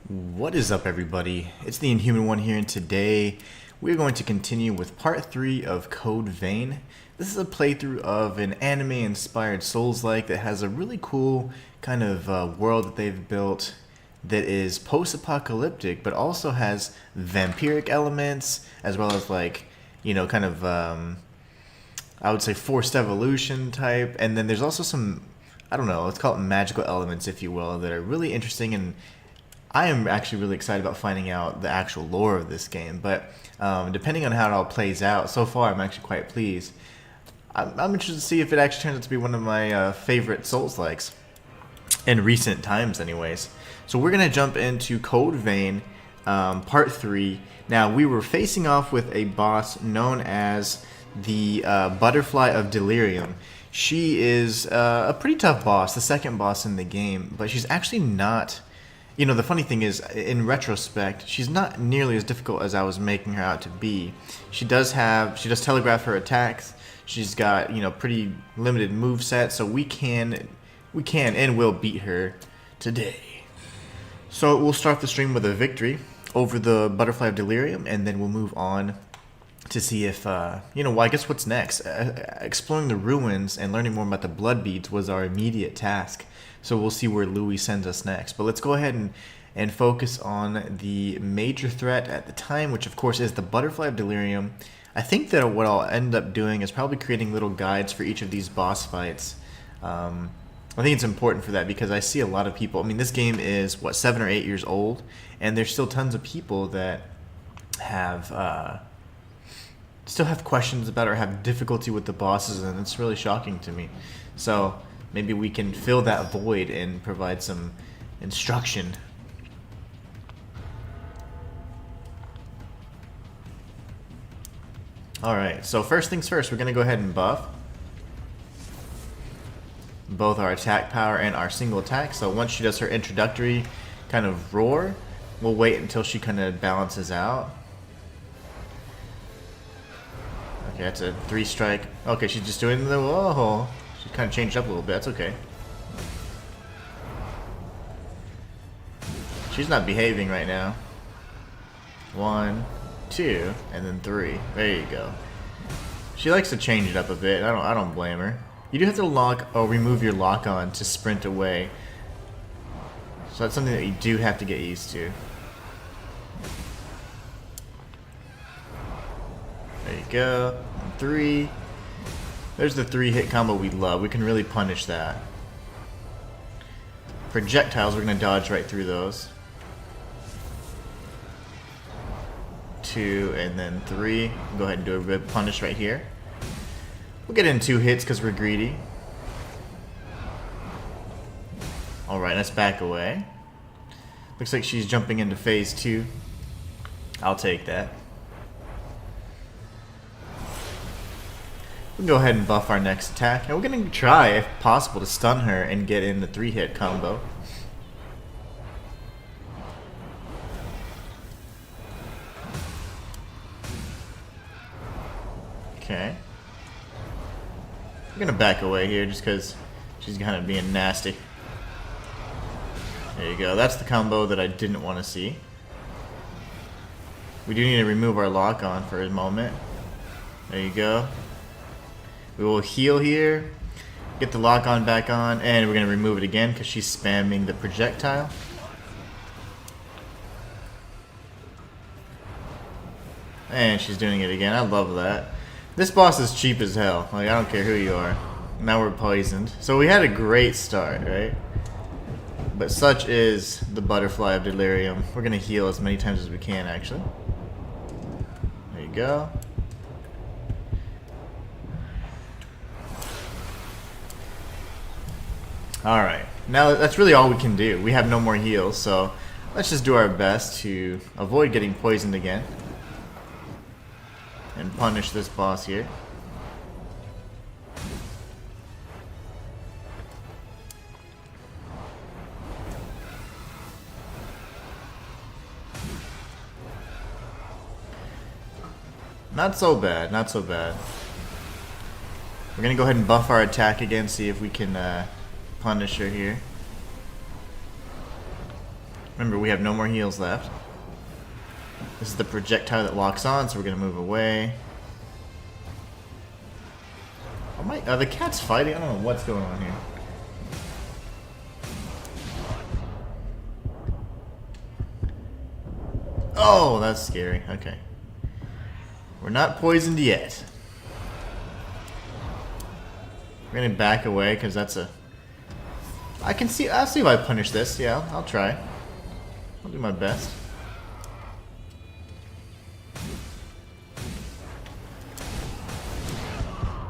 What is up, everybody? It's the Inhuman one here, and today we're going to continue with part 3 of Code Vein. This is a playthrough of an anime-inspired Souls-like that has a really cool kind of world that they've built that is post-apocalyptic, but also has vampiric elements, as well as I would say forced evolution type, and then there's also some, I don't know, let's call it magical elements, if you will, that are really interesting, and I am actually really excited about finding out the actual lore of this game, but depending on how it all plays out, so far I'm actually quite pleased. I'm interested to see if it actually turns out to be one of my favorite Souls-likes, in recent times anyways. So we're going to jump into Code Vein, Part 3. Now, we were facing off with a boss known as the Butterfly of Delirium. She is a pretty tough boss, the second boss in the game, but she's actually not... You know, the funny thing is, in retrospect, she's not nearly as difficult as I was making her out to be. She does telegraph her attacks. She's got, pretty limited moveset, so we can and will beat her today. So we'll start the stream with a victory over the Butterfly of Delirium, and then we'll move on to see if, well, I guess what's next. Exploring the ruins and learning more about the blood beads was our immediate task. So we'll see where Louis sends us next. But let's go ahead and focus on the major threat at the time, which of course is the Butterfly of Delirium. I think that what I'll end up doing is probably creating little guides for each of these boss fights. I think it's important for that because I see a lot of people. I mean, this game is, 7 or 8 years old, and there's still tons of people that have still have questions about it or have difficulty with the bosses, and it's really shocking to me. So maybe we can fill that void and provide some instruction. Alright, so first things first, we're going to go ahead and buff both our attack power and our single attack. So once she does her introductory kind of roar, we'll wait until she kind of balances out. Okay, that's a 3-strike. Okay, she's just doing the whoa. She kind of changed up a little bit. That's okay. She's not behaving right now. 1, 2, and then 3. There you go. She likes to change it up a bit. I don't blame her. You do have to remove your lock on to sprint away. So that's something that you do have to get used to. There you go. 3. There's the 3-hit combo we love. We can really punish that. Projectiles, we're going to dodge right through those. 2 and then 3. Go ahead and do a rib punish right here. We'll get in 2 hits because we're greedy. Alright, let's back away. Looks like she's jumping into phase 2. I'll take that. We'll go ahead and buff our next attack. And we're going to try, if possible, to stun her and get in the 3-hit combo. Okay. We're going to back away here just because she's kind of being nasty. There you go. That's the combo that I didn't want to see. We do need to remove our lock on for a moment. There you go. We will heal here, get the lock on back on, and we're going to remove it again because she's spamming the projectile. And she's doing it again. I love that. This boss is cheap as hell. Like, I don't care who you are. Now we're poisoned. So we had a great start, right? But such is the Butterfly of Delirium. We're going to heal as many times as we can, actually. There you go. Alright, now that's really all we can do. We have no more heals, so let's just do our best to avoid getting poisoned again. And punish this boss here. Not so bad, not so bad. We're gonna go ahead and buff our attack again, see if we can punish her here. Remember, we have no more heals left. This is the projectile that locks on, so we're gonna move away. Oh, the cat's fighting? I don't know what's going on here. Oh, that's scary. Okay. We're not poisoned yet. We're gonna back away because that's a... I'll see if I punish this. Yeah, I'll try. I'll do my best.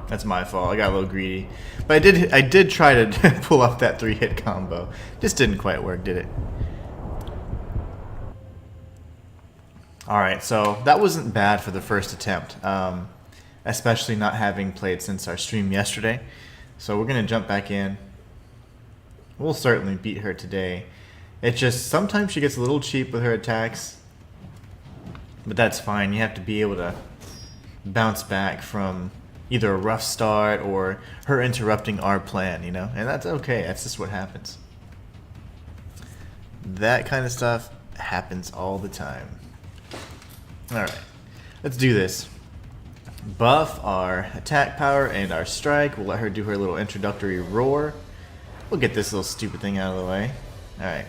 That's my fault. I got a little greedy. But I did try to pull off that 3-hit combo. Just didn't quite work, did it? Alright, so that wasn't bad for the first attempt. Especially not having played since our stream yesterday. So we're going to jump back in. We'll certainly beat her today. It's just sometimes she gets a little cheap with her attacks. But that's fine. You have to be able to bounce back from either a rough start or her interrupting our plan, you know? And that's okay. That's just what happens. That kind of stuff happens all the time. Alright, let's do this. Buff our attack power and our strike. We'll let her do her little introductory roar. We'll get this little stupid thing out of the way. Alright.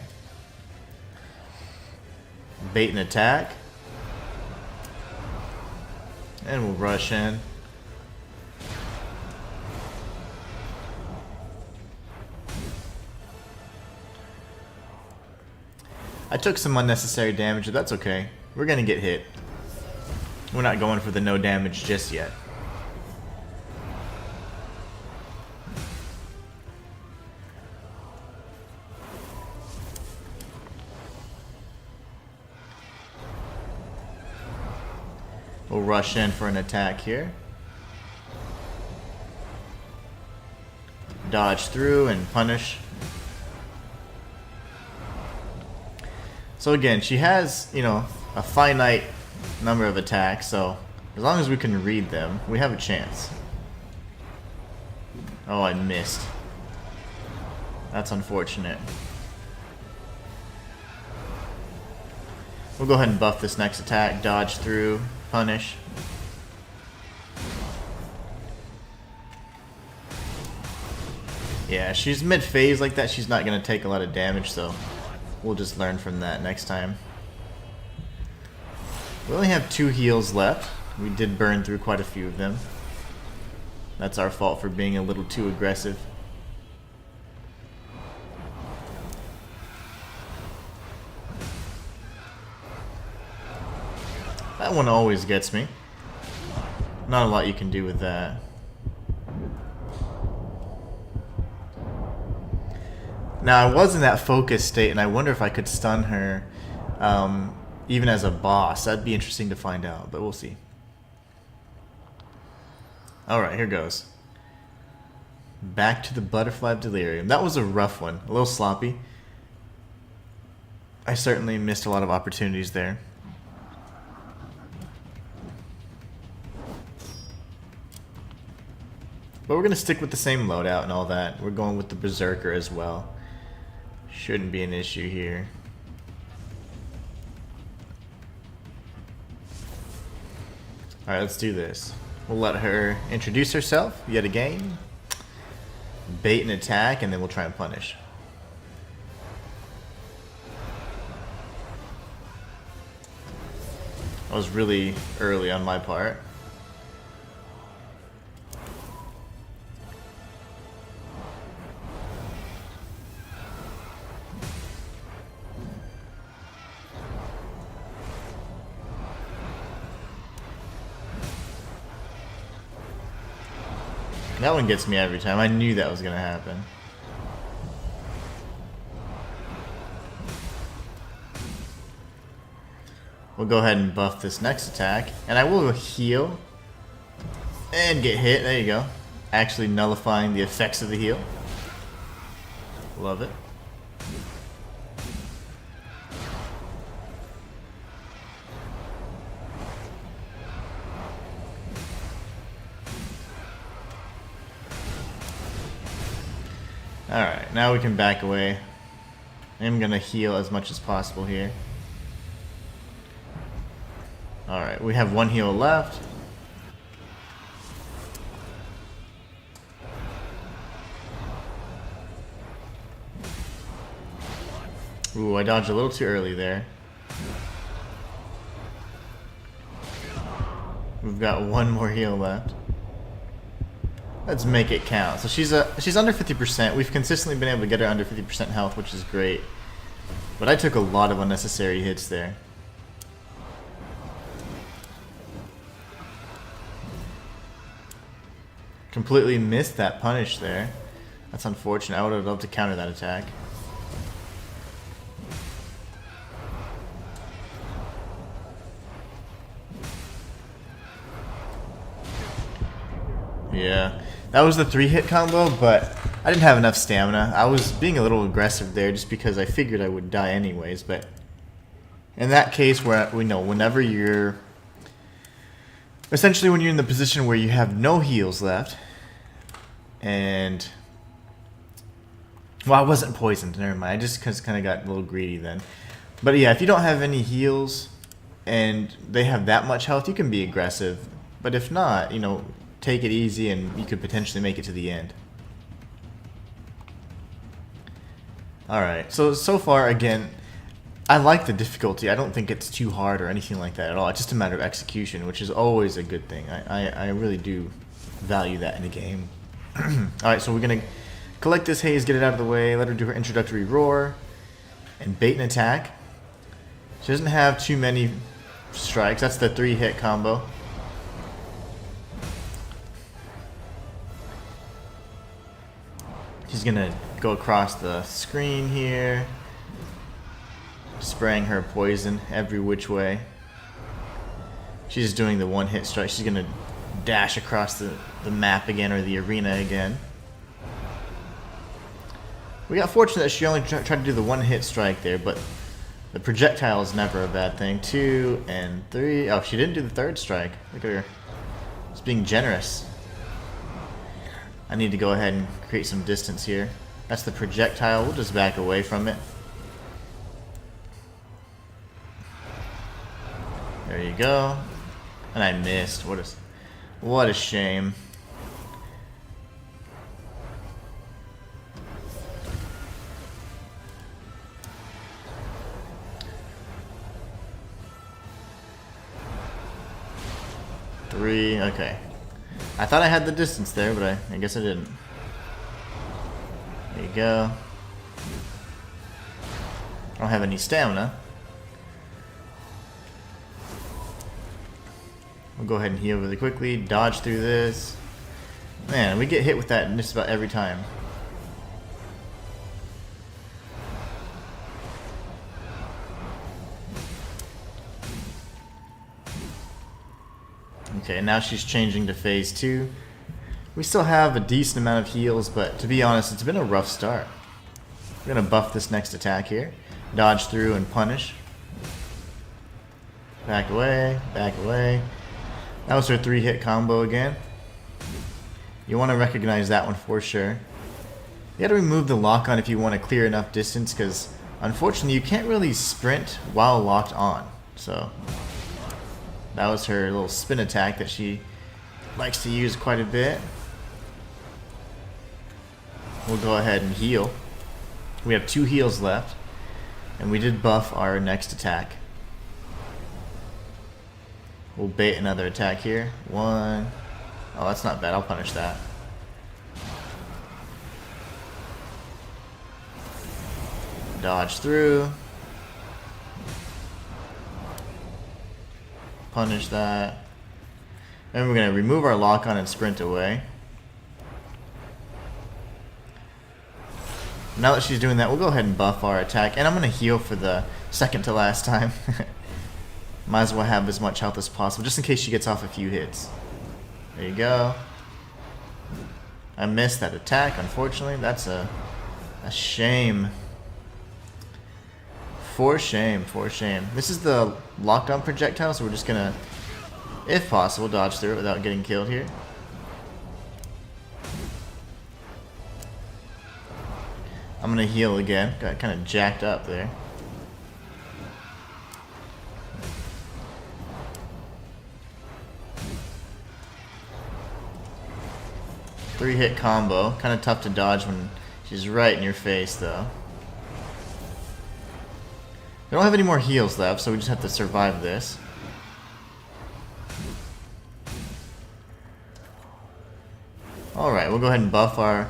Bait and attack. And we'll rush in. I took some unnecessary damage, but that's okay. We're gonna get hit. We're not going for the no damage just yet. We'll rush in for an attack here. Dodge through and punish. So again, she has, you know, a finite number of attacks, so as long as we can read them, we have a chance. Oh, I missed. That's unfortunate. We'll go ahead and buff this next attack, dodge through, punish. Yeah, she's mid-phase like that, she's not going to take a lot of damage, so we'll just learn from that next time. We only have 2 heals left. We did burn through quite a few of them. That's our fault for being a little too aggressive. That one always gets me. Not a lot you can do with that. Now, I was in that focus state, and I wonder if I could stun her even as a boss. That'd be interesting to find out, but we'll see. Alright, here goes. Back to the Butterfly of Delirium. That was a rough one. A little sloppy. I certainly missed a lot of opportunities there. But we're going to stick with the same loadout and all that. We're going with the Berserker as well. Shouldn't be an issue here. Alright, let's do this. We'll let her introduce herself yet again. Bait and attack, and then we'll try and punish. That was really early on my part. That one gets me every time. I knew that was going to happen. We'll go ahead and buff this next attack. And I will heal. And get hit. There you go. Actually nullifying the effects of the heal. Love it. Alright, now we can back away. I'm gonna heal as much as possible here. Alright, we have one heal left. Ooh, I dodged a little too early there. We've got one more heal left. Let's make it count. So she's under 50%. We've consistently been able to get her under 50% health, which is great. But I took a lot of unnecessary hits there. Completely missed that punish there. That's unfortunate. I would have loved to counter that attack. Yeah, that was the 3-hit combo, but I didn't have enough stamina. I was being a little aggressive there just because I figured I would die anyways, but in that case where we know whenever you're essentially when you're in the position where you have no heals left and well, I wasn't poisoned, never mind. I just kind of got a little greedy then. But yeah, if you don't have any heals and they have that much health, you can be aggressive. But if not, you know, take it easy and you could potentially make it to the end. Alright, so far, again, I like the difficulty. I don't think it's too hard or anything like that at all. It's just a matter of execution, which is always a good thing. I really do value that in a game. Alright, so we're going to collect this haze, get it out of the way, let her do her introductory roar, and bait an attack. She doesn't have too many strikes. That's the 3-hit combo. She's gonna go across the screen here, spraying her poison every which way. She's doing the 1-hit strike. She's gonna dash across the map again, or the arena again. We got fortunate that she only tried to do the 1-hit strike there, but the projectile is never a bad thing. 2 and 3. Oh, she didn't do the 3rd strike. Look at her. She's being generous. I need to go ahead and create some distance here. That's the projectile. We'll just back away from it. There you go. And I missed. What a shame. Three. Okay. I thought I had the distance there, but I guess I didn't. There you go. I don't have any stamina. We'll go ahead and heal really quickly, dodge through this. Man, we get hit with that just about every time. Okay, now she's changing to phase 2. We still have a decent amount of heals, but to be honest, it's been a rough start. We're going to buff this next attack here. Dodge through and punish. Back away, back away. That was her 3-hit combo again. You want to recognize that one for sure. You got to remove the lock-on if you want to clear enough distance, because unfortunately you can't really sprint while locked on. So that was her little spin attack that she likes to use quite a bit. We'll go ahead and heal. We have 2 heals left, and we did buff our next attack. We'll bait another attack here. 1. Oh, that's not bad. I'll punish that. Dodge through. Punish that. Then we're going to remove our lock-on and sprint away. Now that she's doing that, we'll go ahead and buff our attack. And I'm going to heal for the second to last time. Might as well have as much health as possible, just in case she gets off a few hits. There you go. I missed that attack, unfortunately. That's a shame. For shame, for shame. This is the lockdown projectile, so we're just gonna, if possible, dodge through it without getting killed here. I'm I'm gonna heal again. Got kind of jacked up there. Three-hit combo. Kind of tough to dodge when she's right in your face, though. We don't have any more heals left, so we just have to survive this. Alright, we'll go ahead and buff our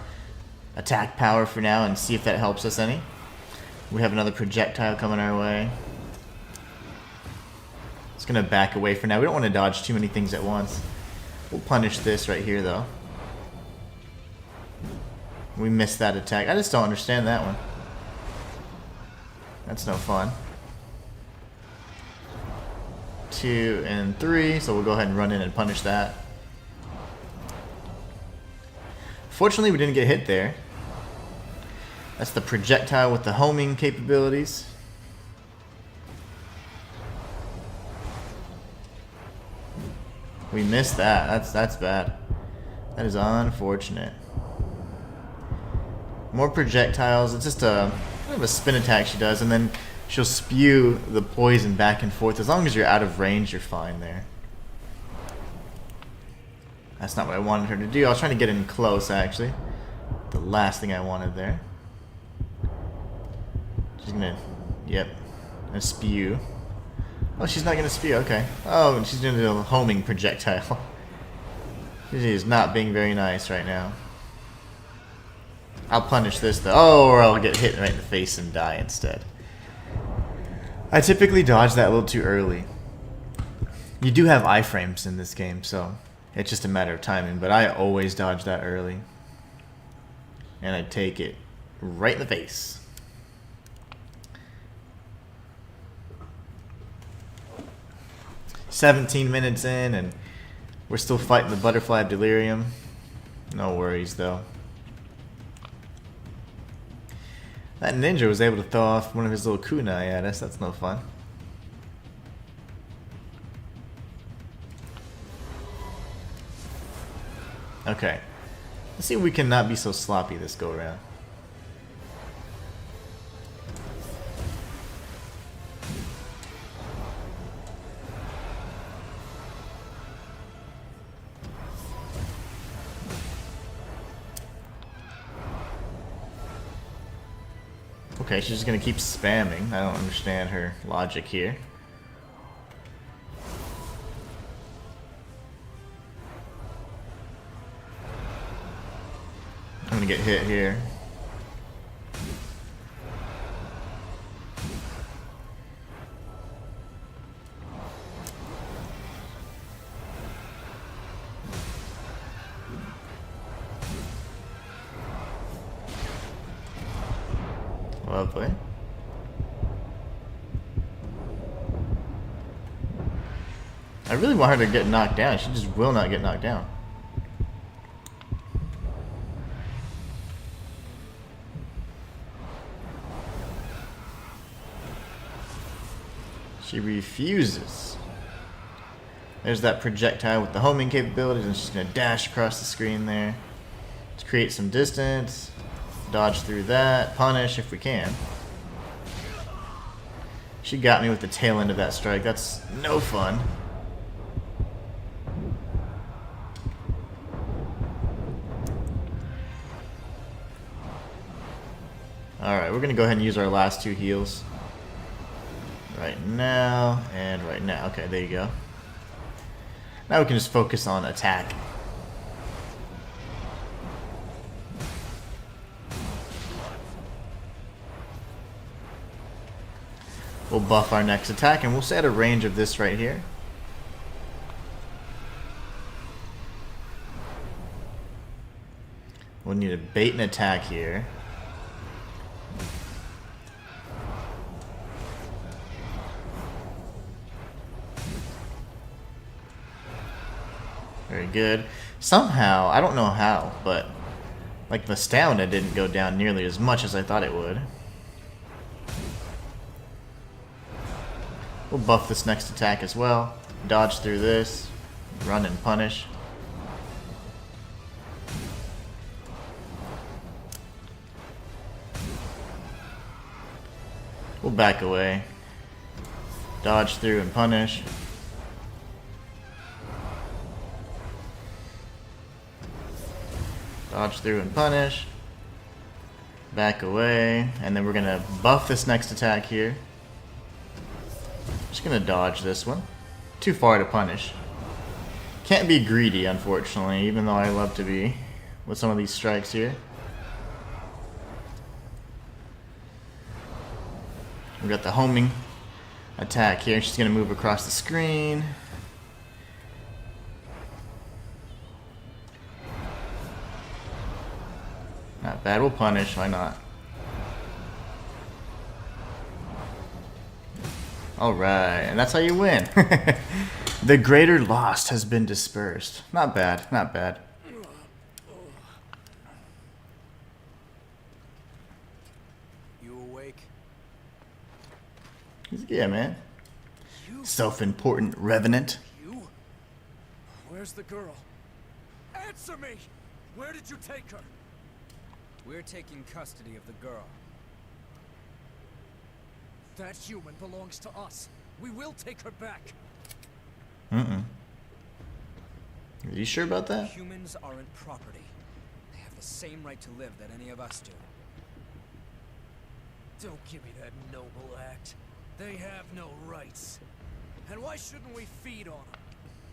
attack power for now and see if that helps us any. We have another projectile coming our way. It's going to back away for now. We don't want to dodge too many things at once. We'll punish this right here, though. We missed that attack. I just don't understand that one. That's no fun. 2 and 3, so we'll go ahead and run in and punish that. Fortunately, we didn't get hit there. That's the projectile with the homing capabilities. We missed that. That's bad. That is unfortunate. More projectiles. It's just a kind of a spin attack she does, and then she'll spew the poison back and forth. As long as you're out of range, you're fine there. That's not what I wanted her to do. I was trying to get in close, actually. The last thing I wanted there. She's gonna... Yep. Gonna spew. Oh, she's not gonna spew. Okay. Oh, and she's gonna do a homing projectile. She is not being very nice right now. I'll punish this, though. Oh, or I'll get hit right in the face and die instead. I typically dodge that a little too early. You do have iframes in this game, so... it's just a matter of timing, but I always dodge that early. And I take it right in the face. "17 minutes in, and we're still fighting the Butterfly of Delirium. No worries, though. That ninja was able to throw off one of his little kunai at us. That's no fun. Okay. Let's see if we can not be so sloppy this go around. Okay, she's just gonna keep spamming. I don't understand her logic here. I'm gonna get hit here. Lovely. I really want her to get knocked down. She just will not get knocked down. She refuses. There's that projectile with the homing capabilities, and she's going to dash across the screen there to create some distance. Dodge through that. Punish if we can. She got me with the tail end of that strike. That's no fun. Alright, we're going to go ahead and use our last two heals. Right now, and right now. Okay, there you go. Now we can just focus on attack. We'll buff our next attack, and we'll set a range of this right here. We'll need to bait an attack here. Very good. Somehow, I don't know how, but like the stamina didn't go down nearly as much as I thought it would. We'll buff this next attack as well. Dodge through this. Run and punish. back away. Dodge through and punish. Dodge through and punish. Back away. And then we're going to buff this next attack here. Just going to dodge this one. Too far to punish. Can't be greedy, unfortunately, even though I love to be with some of these strikes here. We got the homing attack here. She's going to move across the screen. Not bad. We'll punish. Why not? Alright. And that's how you win. The greater lost has been dispersed. Not bad. Not bad. You awake? Yeah, man. Self-important revenant. You? Where's the girl? Answer me! Where did you take her? We're taking custody of the girl. That human belongs to us. We will take her back. Are you sure about that? Humans aren't property. They have the same right to live that any of us do. Don't give me that noble act. They have no rights. And why shouldn't we feed on them?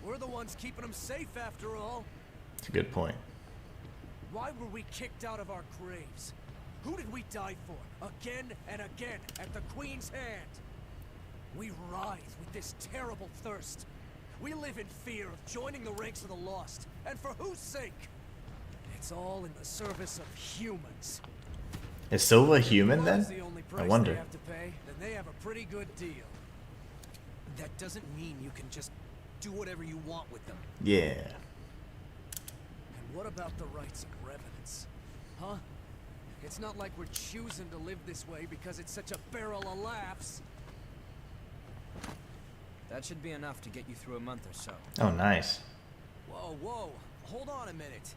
We're the ones keeping them safe after all. That's a good point. Why were we kicked out of our graves? Who did we die for? Again and again at the Queen's hand. We writhe with this terrible thirst. We live in fear of joining the ranks of the lost. And for whose sake? It's all in the service of humans. Is Silva human then? The only price I wonder. They have to pay, then they have a pretty good deal. That doesn't mean you can just do whatever you want with them. Yeah. And what about the rights of revenants? Huh? It's not like we're choosing to live this way because it's such a barrel of laughs. That should be enough to get you through a month or so. Oh, nice. Whoa, whoa. Hold on a minute.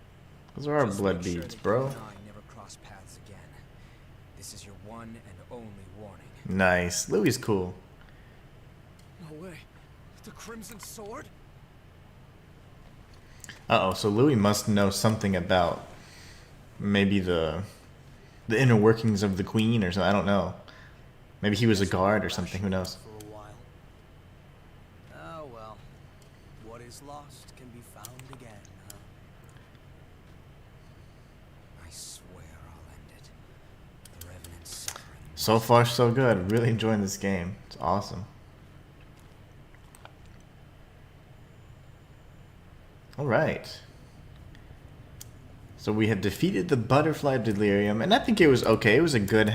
Those are our Just blood make sure beads, that bro. you and I never cross paths again. This is your one and only warning. Nice. Louis cool. No way. The Crimson Sword? Uh-oh, so Louis must know something about maybe the inner workings of the Queen or something. I don't know. Maybe he was a guard or something. Who knows? For a while. Oh well. What is lost can be found again, huh? I swear I'll end it. The Revenant's suffering. So far, so good. Really enjoying this game. It's awesome. Alright. So we have defeated the Butterfly of Delirium, and I think it was okay. It was a good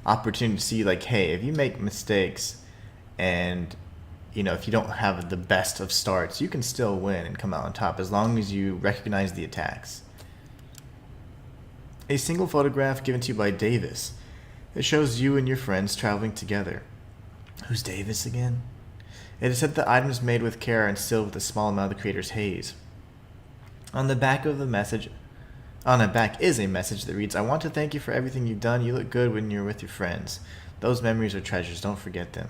opportunity to see, like, hey, if you make mistakes and, you know, if you don't have the best of starts, you can still win and come out on top as long as you recognize the attacks. A single photograph given to you by Davis. It shows you and your friends traveling together. Who's Davis again? It is said that items made with care are instilled with a small amount of the creator's haze. On the back of the message, on the back is a message that reads, I want to thank you for everything you've done. You look good when you're with your friends. Those memories are treasures. Don't forget them.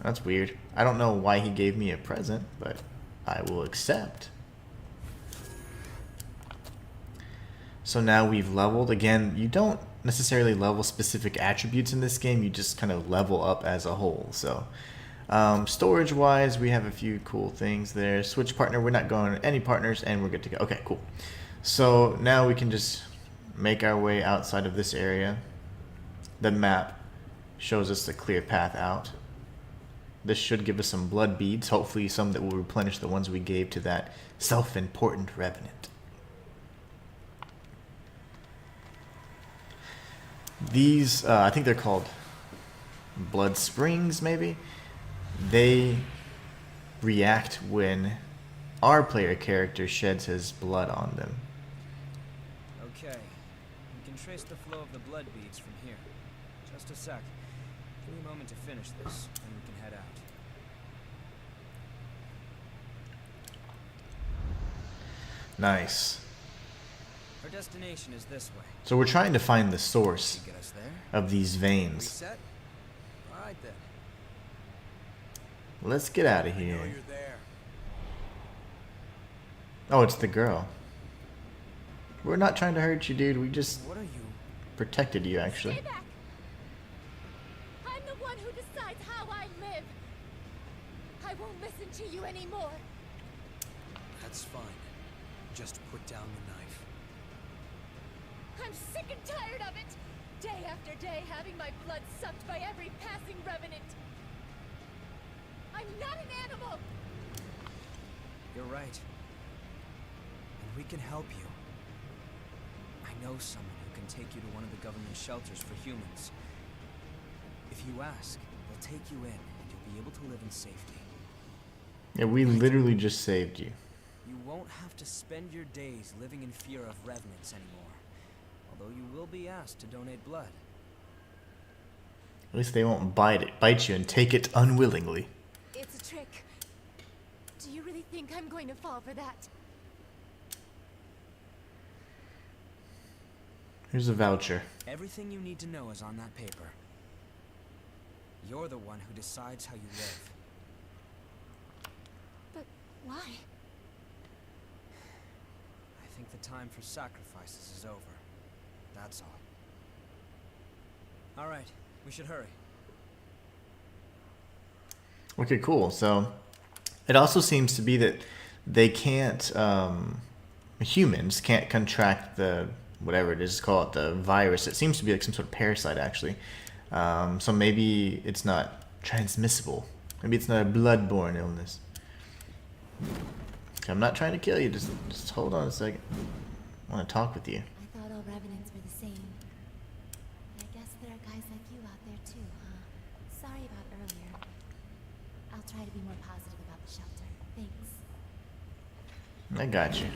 That's weird. I don't know why he gave me a present, but I will accept. So now we've leveled. Again, you don't necessarily level specific attributes in this game. You just kind of level up as a whole. So storage wise, we have a few cool things there. Switch partner, we're not going to any partners, and we're good to go. Okay, cool. So now we can just make our way outside of this area. The map shows us the clear path out. This should give us some blood beads, hopefully some that will replenish the ones we gave to that self-important revenant. These, I think they're called blood springs, maybe? They react when our player character sheds his blood on them. Okay. We can trace the flow of the blood beads from here. Just a sec. Give me a moment to finish this, and we can head out. Nice. Her Our destination is this way. So we're trying to find the source Should get us there. of these veins. Reset? Alright then. Let's get out of I know here. you're there. Oh, it's the girl. We're not trying to hurt you, dude. We just What are you? protected you, actually. Stay back! I'm the one who decides how I live. I won't listen to you anymore. That's fine. Just put down the knife. I'm sick and tired of it. Day after day, having my blood sucked by every passing revenant. I'm not an animal. You're right. And we can help you. I know someone who can take you to one of the government shelters for humans. If you ask, they'll take you in, and you'll be able to live in safety. Yeah, we literally just saved you. You won't have to spend your days living in fear of revenants anymore. Although you will be asked to donate blood. At least they won't bite you and take it unwillingly. It's a trick. Do you really think I'm going to fall for that? Here's a voucher. Everything you need to know is on that paper. You're the one who decides how you live. But why? I think the time for sacrifices is over. That's all. Alright, we should hurry. Okay, cool. So it also seems to be that they can't, humans can't contract the, whatever it is, call it the virus. It seems to be like some sort of parasite, actually. So maybe it's not transmissible. Maybe it's not a bloodborne illness. Okay, I'm not trying to kill you. Just hold on a second. I want to talk with you. I thought all revenants were the same. I guess there are guys like you out there too, huh? Sorry about earlier. I'll try to be more positive about the shelter. Thanks. I got you.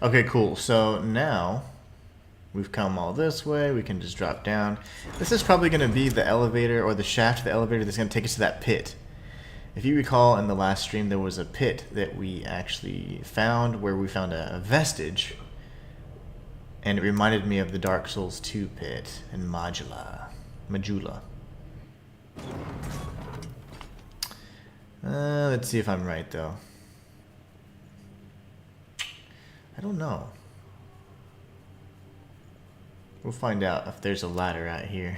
Okay, cool. So now we've come all this way. We can just drop down. This is probably going to be the elevator or the shaft of the elevator that's going to take us to that pit. If you recall, in the last stream, there was a pit that we actually found where we found a vestige. And it reminded me of the Dark Souls 2 pit in Majula. Let's see if I'm right, though. I don't know. We'll find out if there's a ladder out here.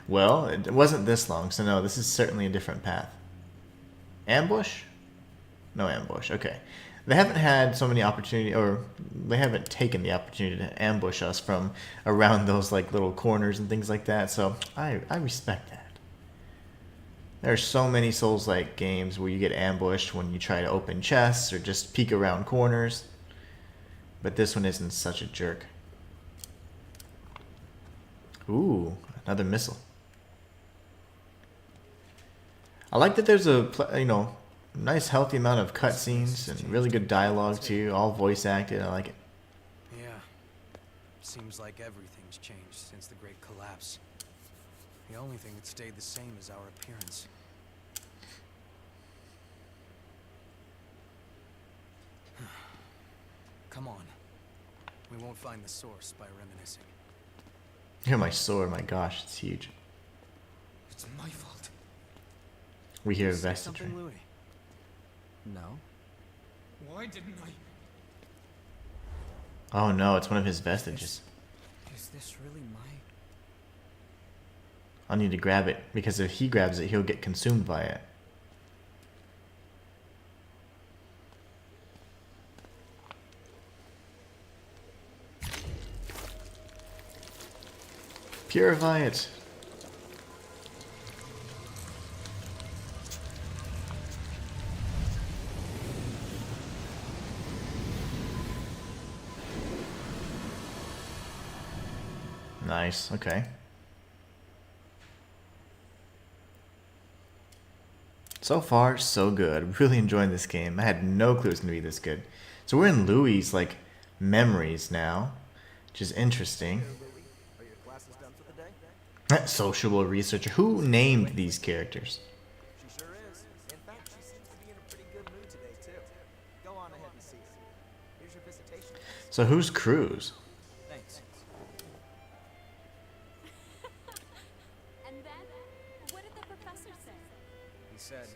Well, it wasn't this long, so no, this is certainly a different path. Ambush? No ambush, okay. They haven't had so many opportunities, or they haven't taken the opportunity to ambush us from around those like little corners and things like that, so I respect that. There are so many Souls-like games where you get ambushed when you try to open chests or just peek around corners. But this one isn't such a jerk. Ooh, another missile. I like that there's a, nice healthy amount of cutscenes and really good dialogue too, all voice acted. I like it. Yeah. Seems like everything's changed since the Great Collapse. The only thing that stayed the same is our appearance. Come on. We won't find the source by reminiscing. Here, my sword, my gosh, it's huge. It's my fault. We hear a Say vestige. something, Louis? No? Why didn't I? Oh no, it's one of his vestiges. Is this really my... I'll need to grab it, because if he grabs it, he'll get consumed by it. Purify it. Nice, okay. So far, so good. Really enjoying this game. I had no clue it was going to be this good. So we're in Louis' memories now, which is interesting. Are your classes done for the day? Sociable researcher. Who named these characters? She sure is. In fact, she seems to be in a pretty good mood today, too. Go on ahead and see her. Here's your visitation. So who's Cruz? Thanks. And then, what did the professor say? He said,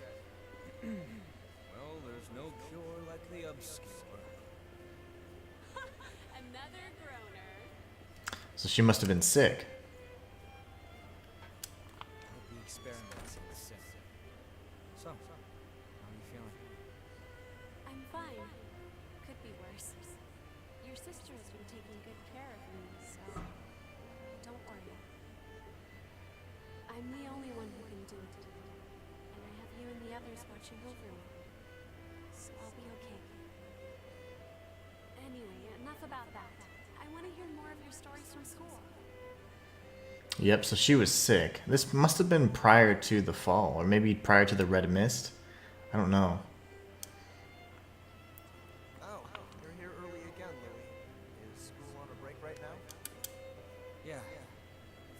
well, there's no cure like the obscure. Another groaner. So she must have been sick. Hope the experiments ain't sick. So, how are you feeling? I'm fine. Could be worse. Your sister has been taking good care of me, so don't worry. I'm the only one who can do it. And I have you and the others watching over me. So I'll be okay. Anyway, enough about that. I want to hear more of your stories from school. Yep, so she was sick. This must have been prior to the fall, or maybe prior to the red mist. I don't know. Oh, you're here early again, Louis. Is school on a break right now? Yeah.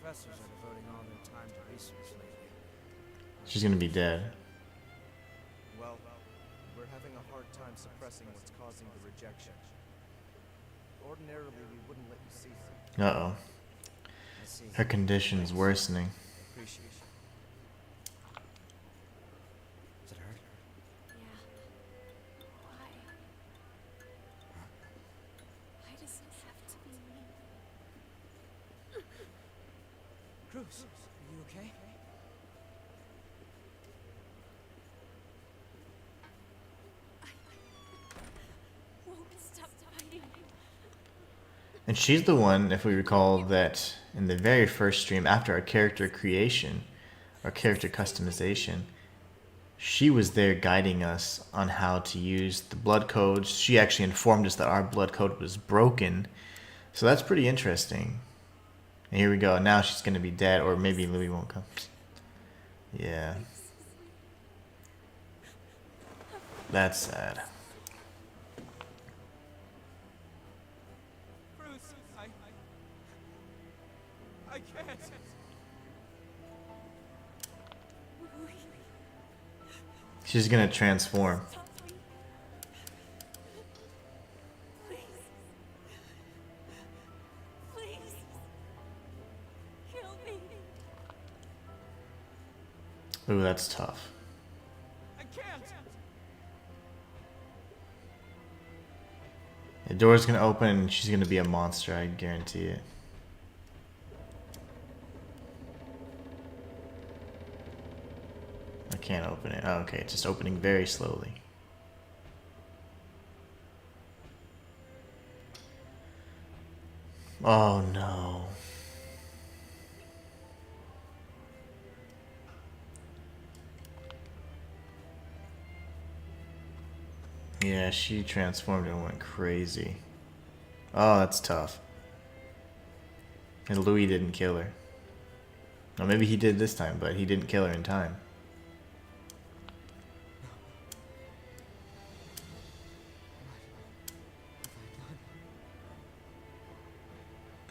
Professors are devoting all their time to research lately. She's gonna be dead. Well, we're having a hard time suppressing what's causing the rejection. Ordinarily, we wouldn't let you see her. Uh-oh. I see. Her condition's worsening. Appreciate it. Does it hurt? Yeah. Why? Why does it have to be me? Cruz, are you okay? Won't stop fighting. And she's the one, if we recall, that in the very first stream, after our character creation, our character customization, she was there guiding us on how to use the blood codes. She actually informed us that our blood code was broken. So that's pretty interesting. And here we go. Now she's going to be dead, or maybe Louis won't come. Yeah. That's sad. Cruz, I can't. She's going to transform. Stop me. Please. Please. Kill me. Ooh, that's tough. I can't. The door's going to open and she's going to be a monster, I guarantee it. I can't open it. Oh, okay, it's just opening very slowly. Oh no. Yeah, she transformed and went crazy. Oh, that's tough. And Louis didn't kill her. Or maybe he did this time, but he didn't kill her in time.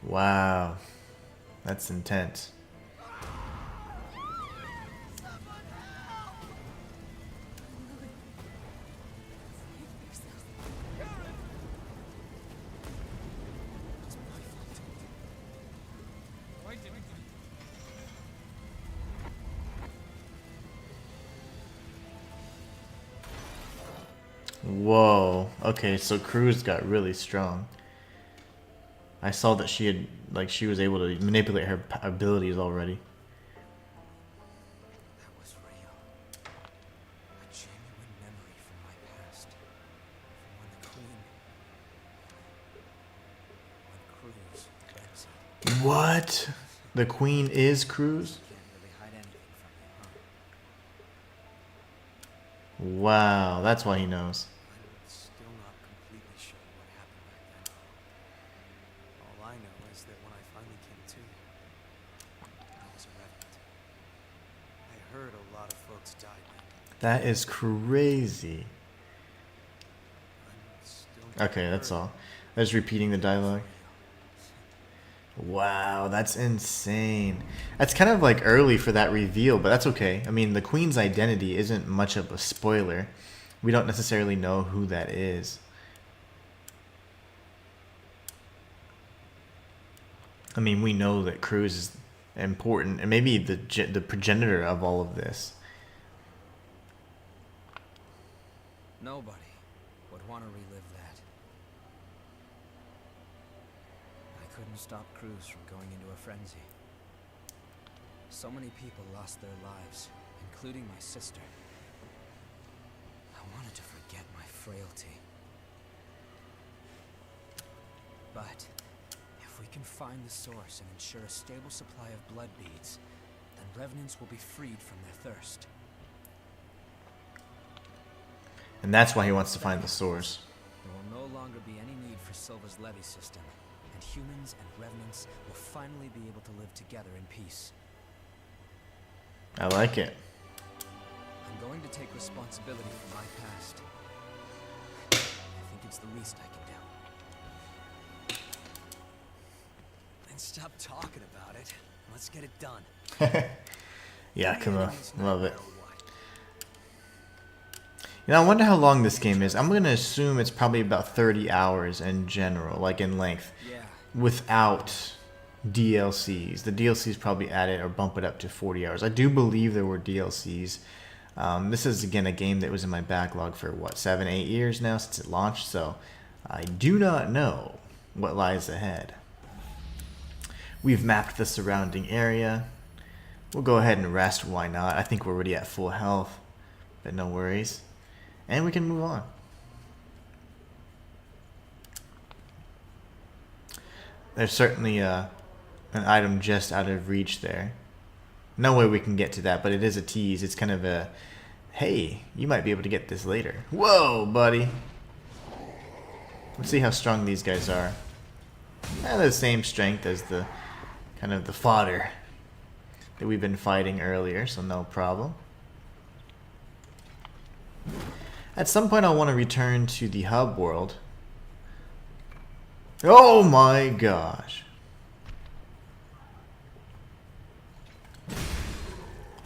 Wow. That's intense. Why didn't you? Whoa. Okay, so Cruz got really strong. I saw that she had, like, she was able to manipulate her abilities already. That was real. A genuine memory from my past. From when Cruz lives it. What? The queen is Cruz? Can't really hide anything from you, huh? Wow, that's why he knows. I'm still not completely sure what happened back then. All I know is that when I finally came to, I was a revenant. I heard a lot of folks died that day. That is crazy. I'm still Okay, that's all. I was repeating the dialogue. Wow, that's insane. That's kind of like early for that reveal, but that's okay. I mean, the queen's identity isn't much of a spoiler. We don't necessarily know who that is. I mean, we know that Cruz is important, and maybe the progenitor of all of this. Nobody would want to relive that. I couldn't stop Cruz from going into a frenzy. So many people lost their lives, including my sister. I wanted to forget my frailty. But if we can find the source and ensure a stable supply of blood beads, then revenants will be freed from their thirst. And that's why he wants to find the source. There will no longer be any need for Silva's levy system, and humans and revenants will finally be able to live together in peace. I like it. I'm going to take responsibility for my past. I think it's the least I can do. Then stop talking about it. Let's get it done. Yeah, come on. Love it. You know, I wonder how long this game is. I'm going to assume it's probably about 30 hours in general, like in length, Yeah. without DLCs. The DLCs probably add it or bump it up to 40 hours. I do believe there were DLCs. This is, again, a game that was in my backlog for, what, 7, 8 years now since it launched, so I do not know what lies ahead. We've mapped the surrounding area. We'll go ahead and rest, why not? I think we're already at full health, but no worries. And we can move on. There's certainly an item just out of reach there. No way we can get to that, but it is a tease. It's kind of a, hey, you might be able to get this later. Whoa, buddy. Let's see how strong these guys are. They're the same strength as the kind of the fodder that we've been fighting earlier, so no problem. At some point I'll want to return to the hub world. Oh my gosh.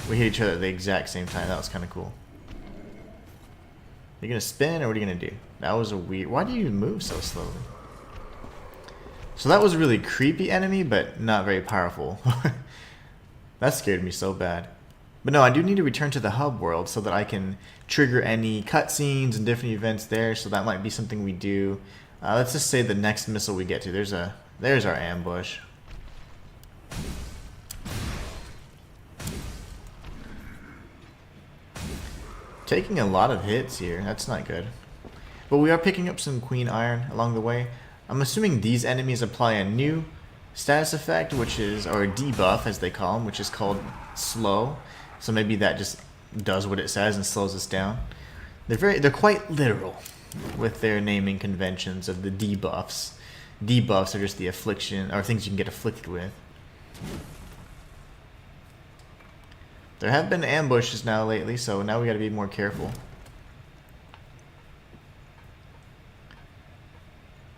We hit each other at the exact same time. That was kind of cool. You gonna spin or what are you gonna do? That was a weird... Why do you move so slowly? So that was a really creepy enemy, but not very powerful. That scared me so bad. But no, I do need to return to the hub world so that I can trigger any cutscenes and different events there. So that might be something we do. Let's just say the next missile we get to. There's our ambush. Taking a lot of hits here. That's not good. But we are picking up some Queen Iron along the way. I'm assuming these enemies apply a new status effect, which is, or a debuff as they call them, which is called slow. So maybe that just does what it says and slows us down. They're quite literal with their naming conventions of the debuffs. Debuffs are just the affliction, or things you can get afflicted with. There have been ambushes now lately, so now we gotta be more careful.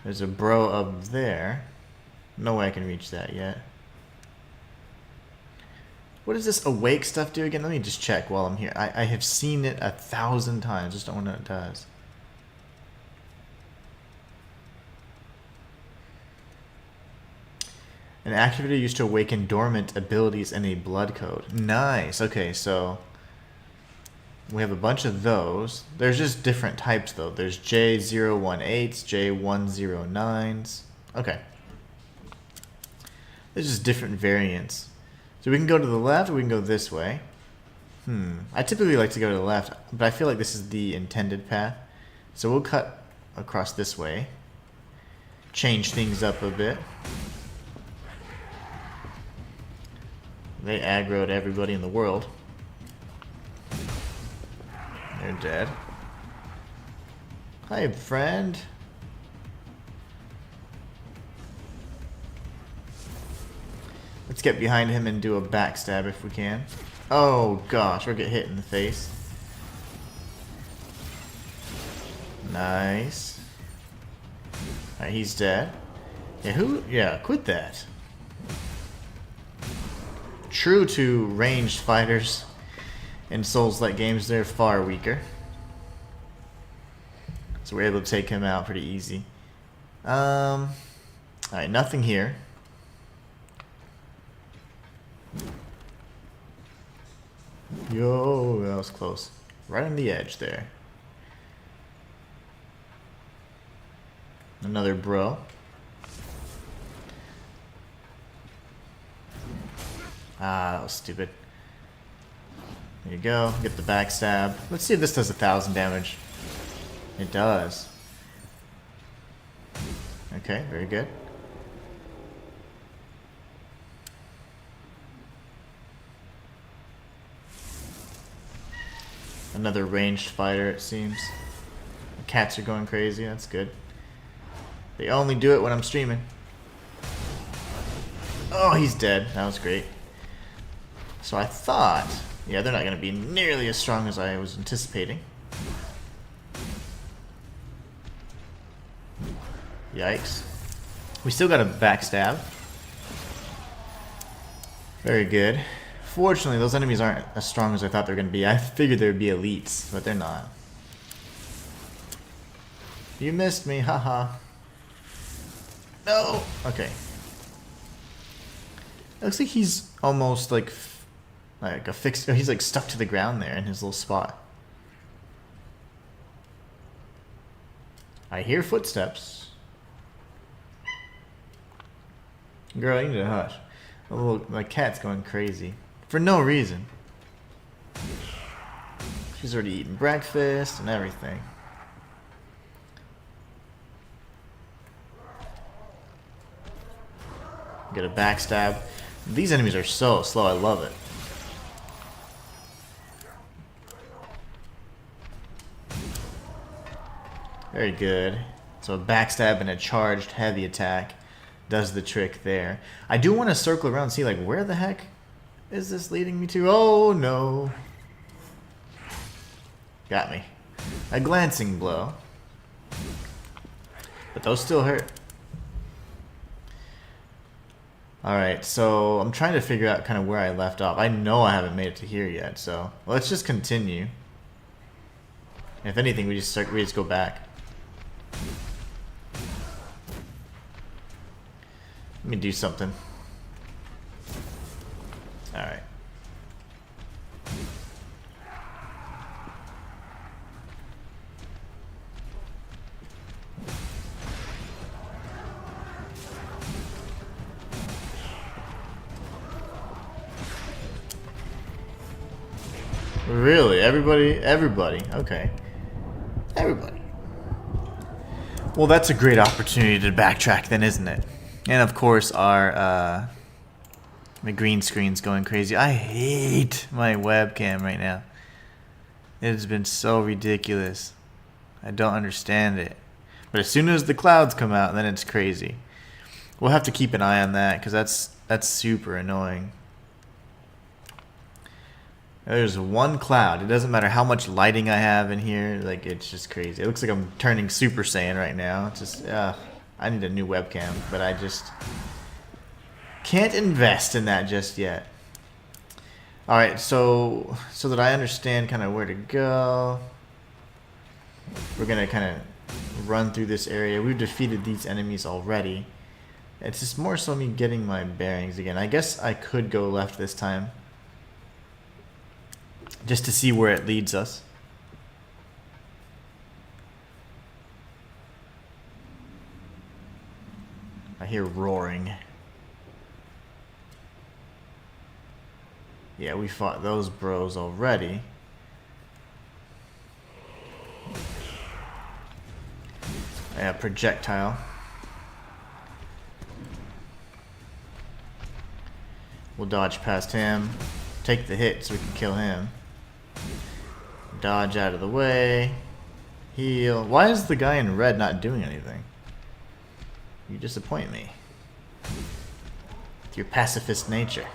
There's a bro up there. No way I can reach that yet. What does this awake stuff do again? Let me just check while I'm here. I have seen it 1,000 times. Just don't know what it does. An activator used to awaken dormant abilities in a blood code. Nice. Okay, so we have a bunch of those. There's just different types though. There's J018s, J109s. Okay. There's just different variants. So we can go to the left or we can go this way. I typically like to go to the left, but I feel like this is the intended path. So we'll cut across this way. Change things up a bit. They aggroed everybody in the world. They're dead. Hi, friend. Let's get behind him and do a backstab if we can. Oh gosh, we'll get hit in the face. Nice. Alright, he's dead. Yeah, quit that. True to ranged fighters in Souls-like games, they're far weaker. So we're able to take him out pretty easy. Alright, nothing here. Yo, that was close. Right on the edge there. Another bro. Ah, that was stupid. There you go. Get the backstab. Let's see if this does 1,000 damage. It does. Okay, very good. Another ranged fighter, it seems. The cats are going crazy. That's good. They only do it when I'm streaming. Oh, he's dead. That was great. So I thought... Yeah, they're not going to be nearly as strong as I was anticipating. Yikes. We still got a backstab. Very good. Fortunately, those enemies aren't as strong as I thought they were going to be. I figured they would be elites, but they're not. You missed me, haha. No! Okay. It looks like he's almost like a fixed... He's like stuck to the ground there in his little spot. I hear footsteps. Girl, you need to hush. My cat's going crazy. For no reason. She's already eaten breakfast and everything. Get a backstab. These enemies are so slow, I love it. Very good. So a backstab and a charged heavy attack does the trick there. I do want to circle around and see, like, where the heck is this leading me to? Oh no. Got me. A glancing blow. But those still hurt. Alright, so I'm trying to figure out kind of where I left off. I know I haven't made it to here yet, so let's just continue. If anything, we just go back. Let me do something. Alright. Really? Everybody. Okay. Everybody. Well, that's a great opportunity to backtrack then, isn't it? And of course, our my green screen's going crazy. I hate my webcam right now. It has been so ridiculous. I don't understand it. But as soon as the clouds come out, then it's crazy. We'll have to keep an eye on that, because that's super annoying. There's one cloud. It doesn't matter how much lighting I have in here. Like, it's just crazy. It looks like I'm turning Super Saiyan right now. It's just, I need a new webcam, but I just can't invest in that just yet. Alright, so that I understand kind of where to go, we're going to kind of run through this area. We've defeated these enemies already. It's just more so me getting my bearings again. I guess I could go left this time, just to see where it leads us. I hear roaring. Yeah, we fought those bros already. Yeah, projectile. We'll dodge past him. Take the hit so we can kill him. Dodge out of the way. Heal. Why is the guy in red not doing anything? You disappoint me. With your pacifist nature.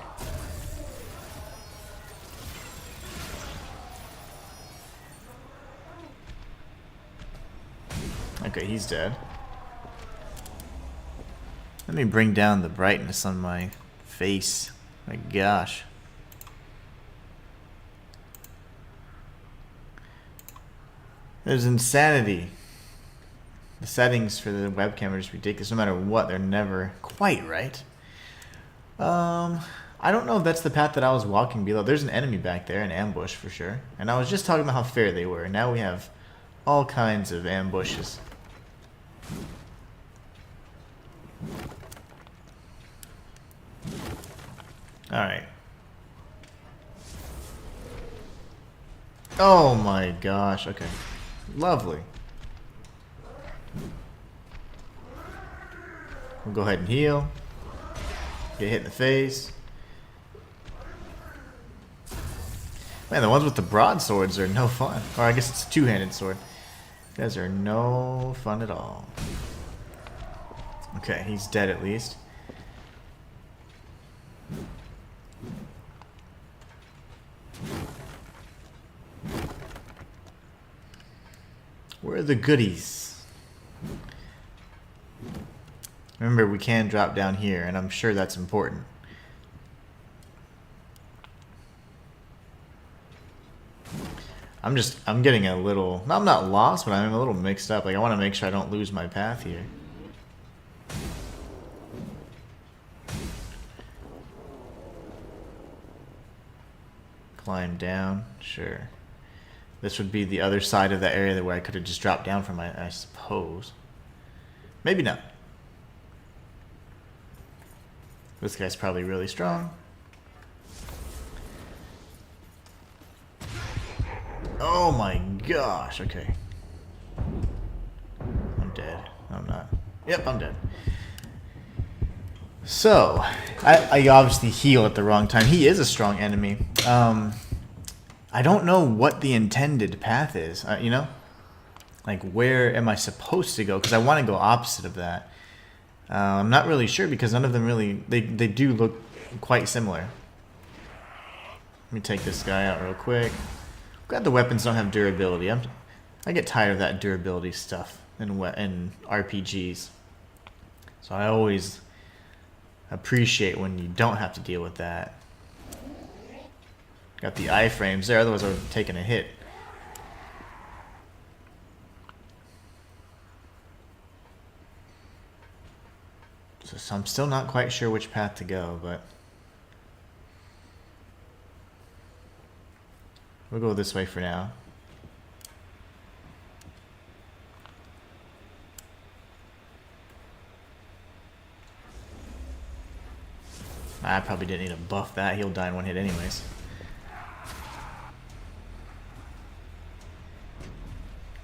Okay, he's dead. Let me bring down the brightness on my face. My gosh. There's insanity. The settings for the webcam are just ridiculous. No matter what, they're never quite right. I don't know if that's the path that I was walking below. There's an enemy back there, an ambush for sure. And I was just talking about how fair they were. Now we have all kinds of ambushes. Alright. Oh my gosh, okay. Lovely. We'll go ahead and heal. Get hit in the face. Man, the ones with the broadswords are no fun. Or I guess it's a two-handed sword. You guys are no fun at all. Okay, he's dead at least. Where are the goodies? Remember, we can drop down here, and I'm sure that's important. I'm getting a little, I'm not lost, but I'm a little mixed up. Like, I want to make sure I don't lose my path here. Climb down, sure. This would be the other side of that area where I could have just dropped down from, I suppose. Maybe not. This guy's probably really strong. Oh my gosh, okay. I'm dead. No, I'm not. Yep, I'm dead. So, I obviously heal at the wrong time. He is a strong enemy. I don't know what the intended path is, you know? Like, where am I supposed to go? Because I want to go opposite of that. I'm not really sure because none of them really, they do look quite similar. Let me take this guy out real quick. Glad the weapons don't have durability. I get tired of that durability stuff in RPGs. So I always appreciate when you don't have to deal with that. Got the iframes there, otherwise I would have taken a hit. So I'm still not quite sure which path to go, but we'll go this way for now. I probably didn't need to buff that. He'll die in one hit anyways.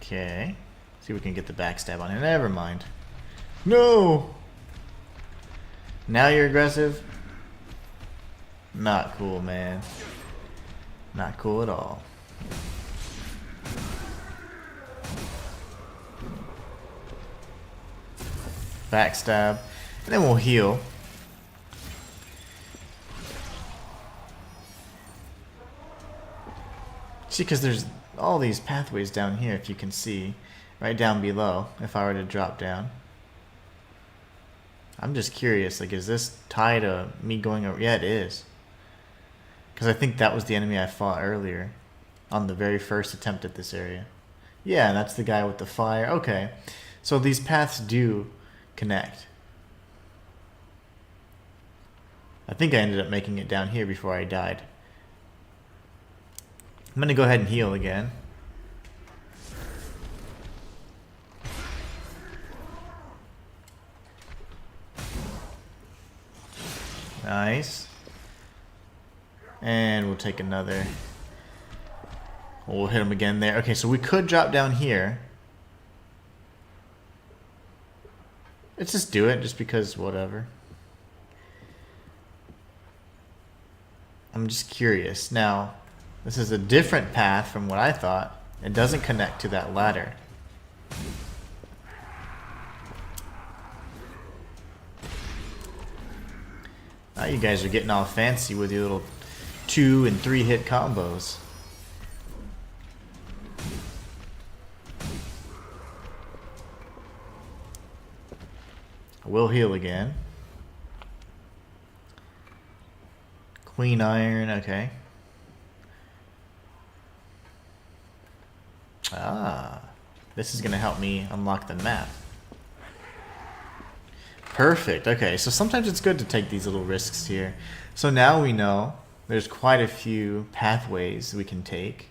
Okay. See if we can get the backstab on him. Never mind. No! Now you're aggressive? Not cool, man. Not cool at all. Backstab. And then we'll heal. See, because there's all these pathways down here, if you can see. Right down below, if I were to drop down. I'm just curious, like, is this tied to me going over? Yeah, it is. Because I think that was the enemy I fought earlier. On the very first attempt at this area. Yeah, that's the guy with the fire. Okay. So these paths do connect. I think I ended up making it down here before I died. I'm going to go ahead and heal again. Nice. And we'll take another. We'll hit him again there. Okay, so we could drop down here. Let's just do it, just because whatever. I'm just curious. Now, this is a different path from what I thought. It doesn't connect to that ladder. Now you guys are getting all fancy with your little 2- and 3-hit combos. I will heal again. Queen Iron, okay. Ah, this is going to help me unlock the map. Perfect. Okay, so sometimes it's good to take these little risks here. So now we know there's quite a few pathways we can take.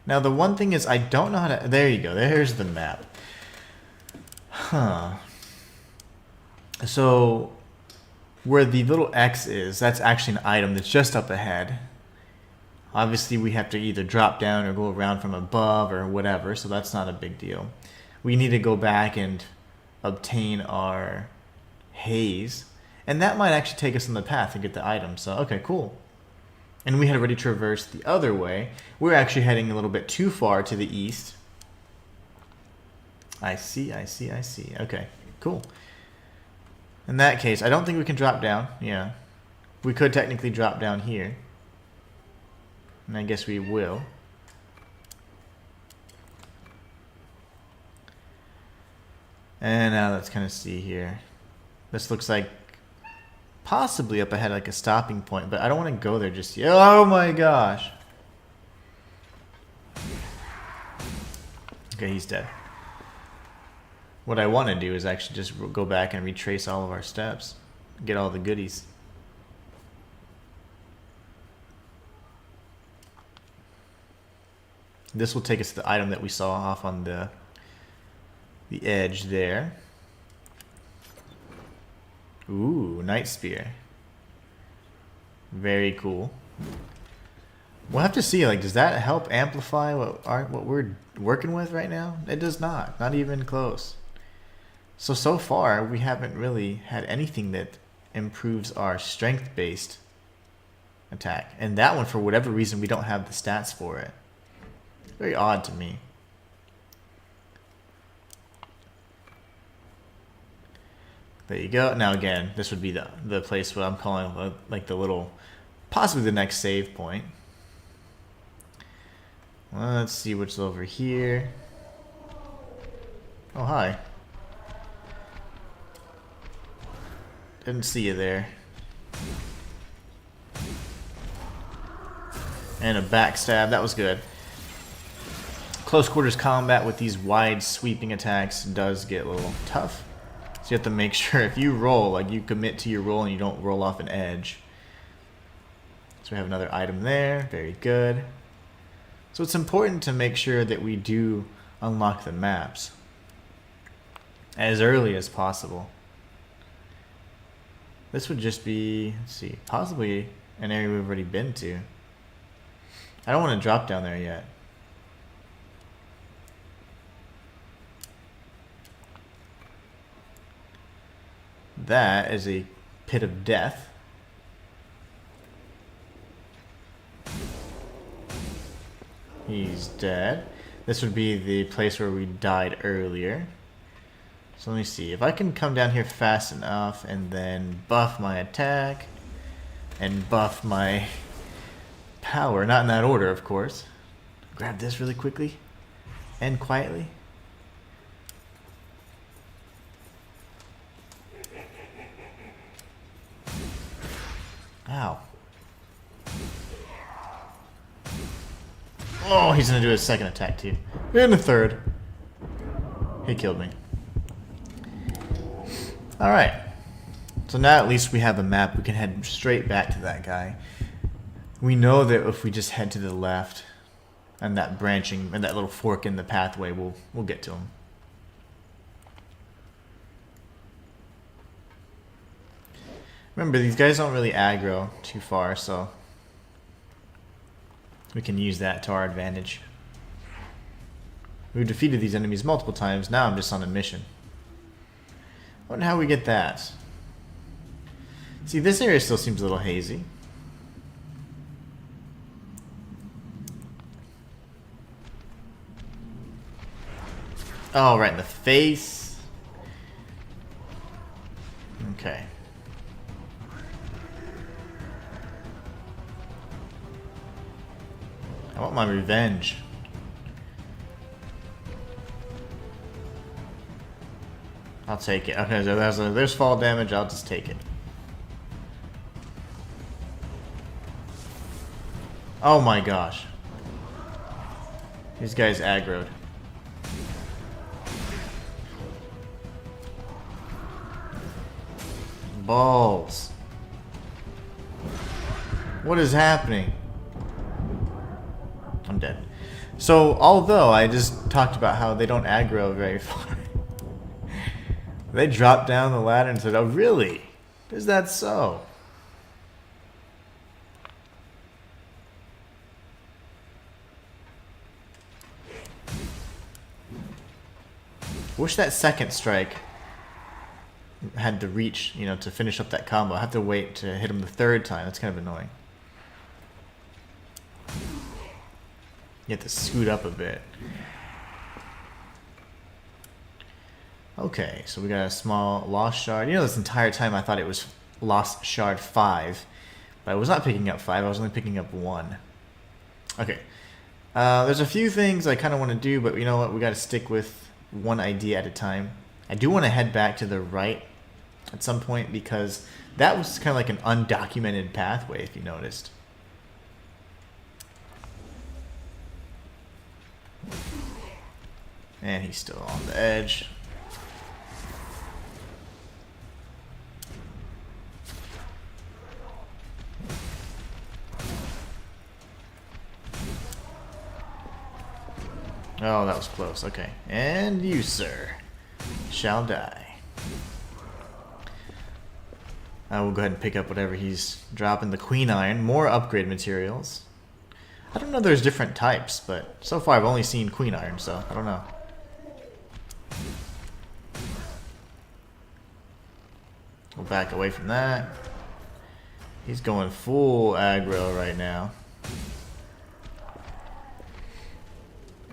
Now the one thing is I don't know how to... There you go. There's the map. Huh. So where the little X is, that's actually an item that's just up ahead. Obviously we have to either drop down or go around from above or whatever, so that's not a big deal. We need to go back and obtain our haze, and that might actually take us on the path to get the item. So okay, cool. And we had already traversed the other way. We're actually heading a little bit too far to the east. I see. Okay, cool. In that case, I don't think we can drop down. Yeah, we could technically drop down here, and I guess we will. And now let's kind of see here. This looks like possibly up ahead, like a stopping point, but I don't want to go there just yet. Oh my gosh. Okay, he's dead. What I want to do is actually just go back and retrace all of our steps. Get all the goodies. This will take us to the item that we saw off on the edge there. Ooh, Night Spear. Very cool. We'll have to see, like, does that help amplify what we're working with right now? It does not. Not even close. So far, we haven't really had anything that improves our strength-based attack. And that one, for whatever reason, we don't have the stats for it. Very odd to me. There you go. Now again, this would be the place what I'm calling like the little, possibly the next save point. Well, let's see what's over here. Oh, hi. Didn't see you there. And a backstab. That was good. Close quarters combat with these wide sweeping attacks does get a little tough. So you have to make sure if you roll, like you commit to your roll and you don't roll off an edge. So we have another item there. Very good. So it's important to make sure that we do unlock the maps as early as possible. This would just be, let's see, possibly an area we've already been to. I don't want to drop down there yet. That is a pit of death. He's dead. This would be the place where we died earlier. So let me see. If I can come down here fast enough and then buff my attack and buff my power. Not in that order, of course. Grab this really quickly and quietly. Ow. Oh, he's going to do his second attack too. And a third. He killed me. Alright. So now at least we have a map. We can head straight back to that guy. We know that if we just head to the left and that branching and that little fork in the pathway, we'll get to him. Remember, these guys don't really aggro too far, so we can use that to our advantage. We've defeated these enemies multiple times. Now I'm just on a mission. I wonder how we get that. See, this area still seems a little hazy. Oh, right in the face. Okay. I want my revenge. I'll take it. Okay, so there's fall damage. I'll just take it. Oh my gosh. These guys aggroed. Balls. What is happening? I'm dead. So, although I just talked about how they don't aggro very far, they dropped down the ladder and said, "Oh, really? Is that so?" Wish that second strike had the reach, you know, to finish up that combo. I have to wait to hit him the third time. That's kind of annoying. You have to scoot up a bit. Okay, so we got a small lost shard. You know, this entire time I thought it was lost shard 5, but I was not picking up 5. I was only picking up 1. Okay, there's a few things I kind of want to do, but you know what? We got to stick with one idea at a time. I do want to head back to the right at some point because that was kind of like an undocumented pathway, if you noticed. And he's still on the edge. Oh, that was close. Okay. And you, sir, shall die. I will go ahead and pick up whatever he's dropping. The Queen Iron. More upgrade materials. I don't know if there's different types, but so far I've only seen Queen Iron, so I don't know. We'll back away from that. He's going full aggro right now.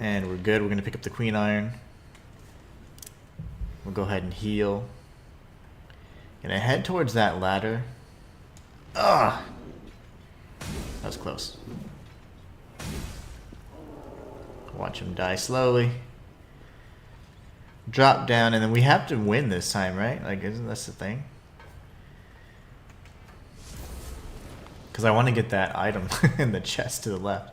And we're good. We're going to pick up the Queen Iron. We'll go ahead and heal. Gonna head towards that ladder. Ugh! That was close. Watch him die slowly. Drop down, and then we have to win this time, right? Like, isn't this the thing? Because I want to get that item in the chest to the left.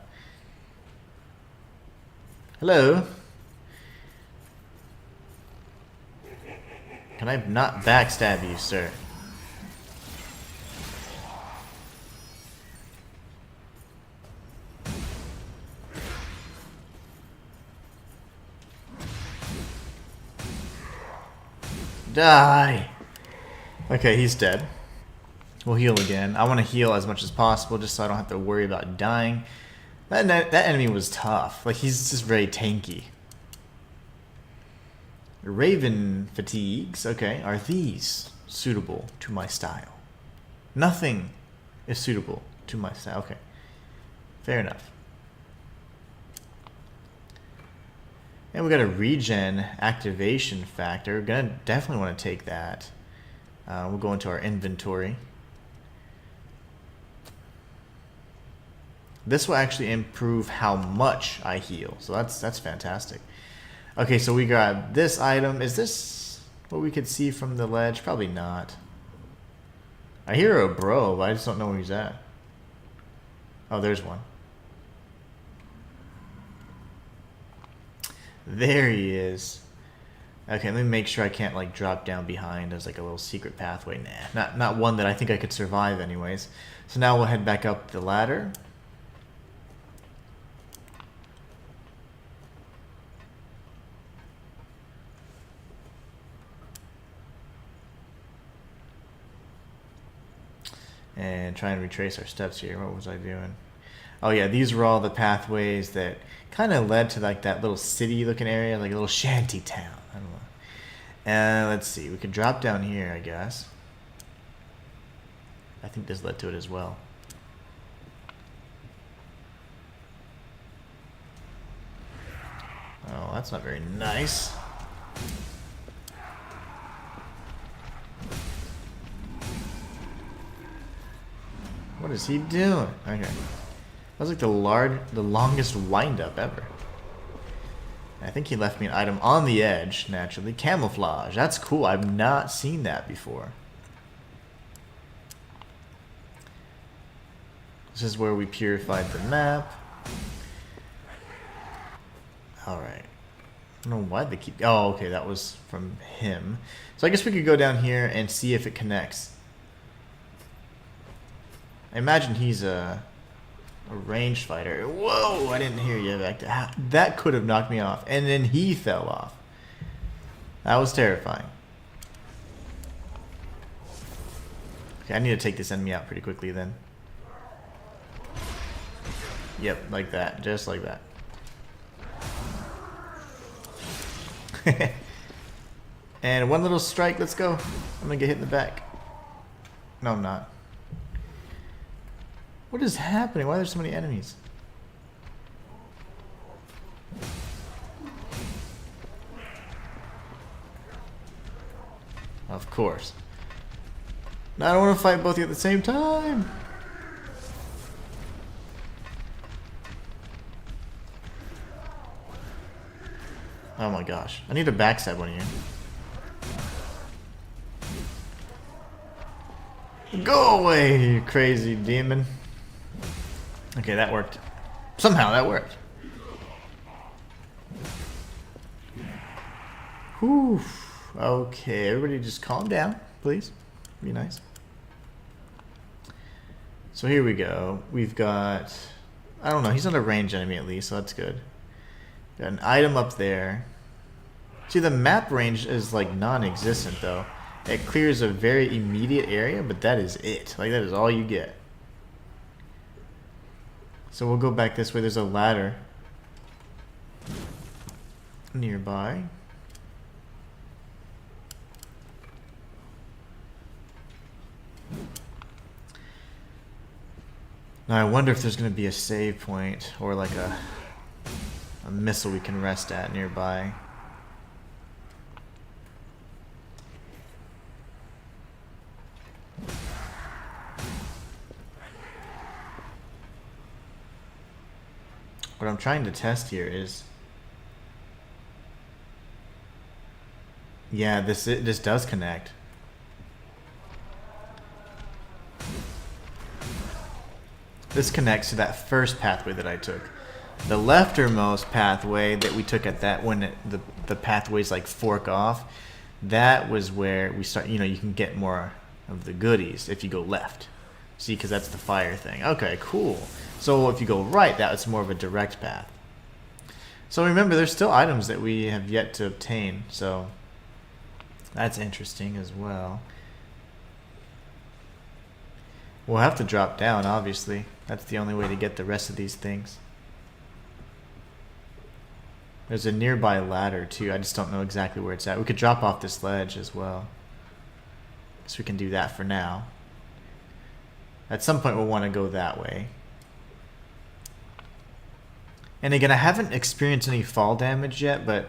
Hello? Can I not backstab you, sir? Die! Okay, he's dead. We'll heal again. I want to heal as much as possible just so I don't have to worry about dying. That enemy was tough. Like, he's just very tanky. Raven fatigues. Okay, are these suitable to my style? Nothing is suitable to my style. Okay, fair enough. And we got a regen activation factor. Gonna definitely want to take that. We'll go into our inventory. This will actually improve how much I heal, so that's fantastic. Okay, so we got this item. Is this what we could see from the ledge? Probably not. I hear a bro, but I just don't know where he's at. Oh, there's one. There he is. Okay, let me make sure I can't like drop down behind as like a little secret pathway. Nah, not one that I think I could survive anyways. So now we'll head back up the ladder. And try and retrace our steps here. What was I doing? Oh yeah, these were all the pathways that kind of led to like that little city looking area, like a little shanty town. I don't know. And let's see, we can drop down here, I guess. I think this led to it as well. Oh, that's not very nice. What is he doing? Okay. That was like the longest wind-up ever. I think he left me an item on the edge, naturally. Camouflage. That's cool. I've not seen that before. This is where we purified the map. Alright. I don't know why they keep... Oh, okay. That was from him. So I guess we could go down here and see if it connects. I imagine he's a ranged fighter. Whoa! I didn't hear you back there. That could have knocked me off. And then he fell off. That was terrifying. Okay, I need to take this enemy out pretty quickly then. Yep, like that. Just like that. And one little strike. Let's go. I'm gonna get hit in the back. No, I'm not. What is happening? Why are there so many enemies? Of course. No, I don't want to fight both of you at the same time. Oh my gosh. I need to backstab one of you. Go away, you crazy demon. Okay, that worked. Somehow that worked. Whew. Okay, everybody just calm down, please. Be nice. So here we go. We've got... I don't know, he's not a ranged enemy at least, so that's good. Got an item up there. See, the map range is like non-existent though. It clears a very immediate area, but that is it. Like, that is all you get. So we'll go back this way. There's a ladder nearby. Now I wonder if there's going to be a save point or like a missile we can rest at nearby. What I'm trying to test here is, yeah, this does connect. This connects to that first pathway that I took. The leftermost pathway that we took at that when the pathways like fork off, that was where we start. You know, you can get more of the goodies if you go left. See, because that's the fire thing. Okay, cool. So if you go right, that's more of a direct path. So remember, there's still items that we have yet to obtain. So that's interesting as well. We'll have to drop down, obviously. That's the only way to get the rest of these things. There's a nearby ladder too. I just don't know exactly where it's at. We could drop off this ledge as well. So we can do that for now. At some point we'll want to go that way. And again, I haven't experienced any fall damage yet, but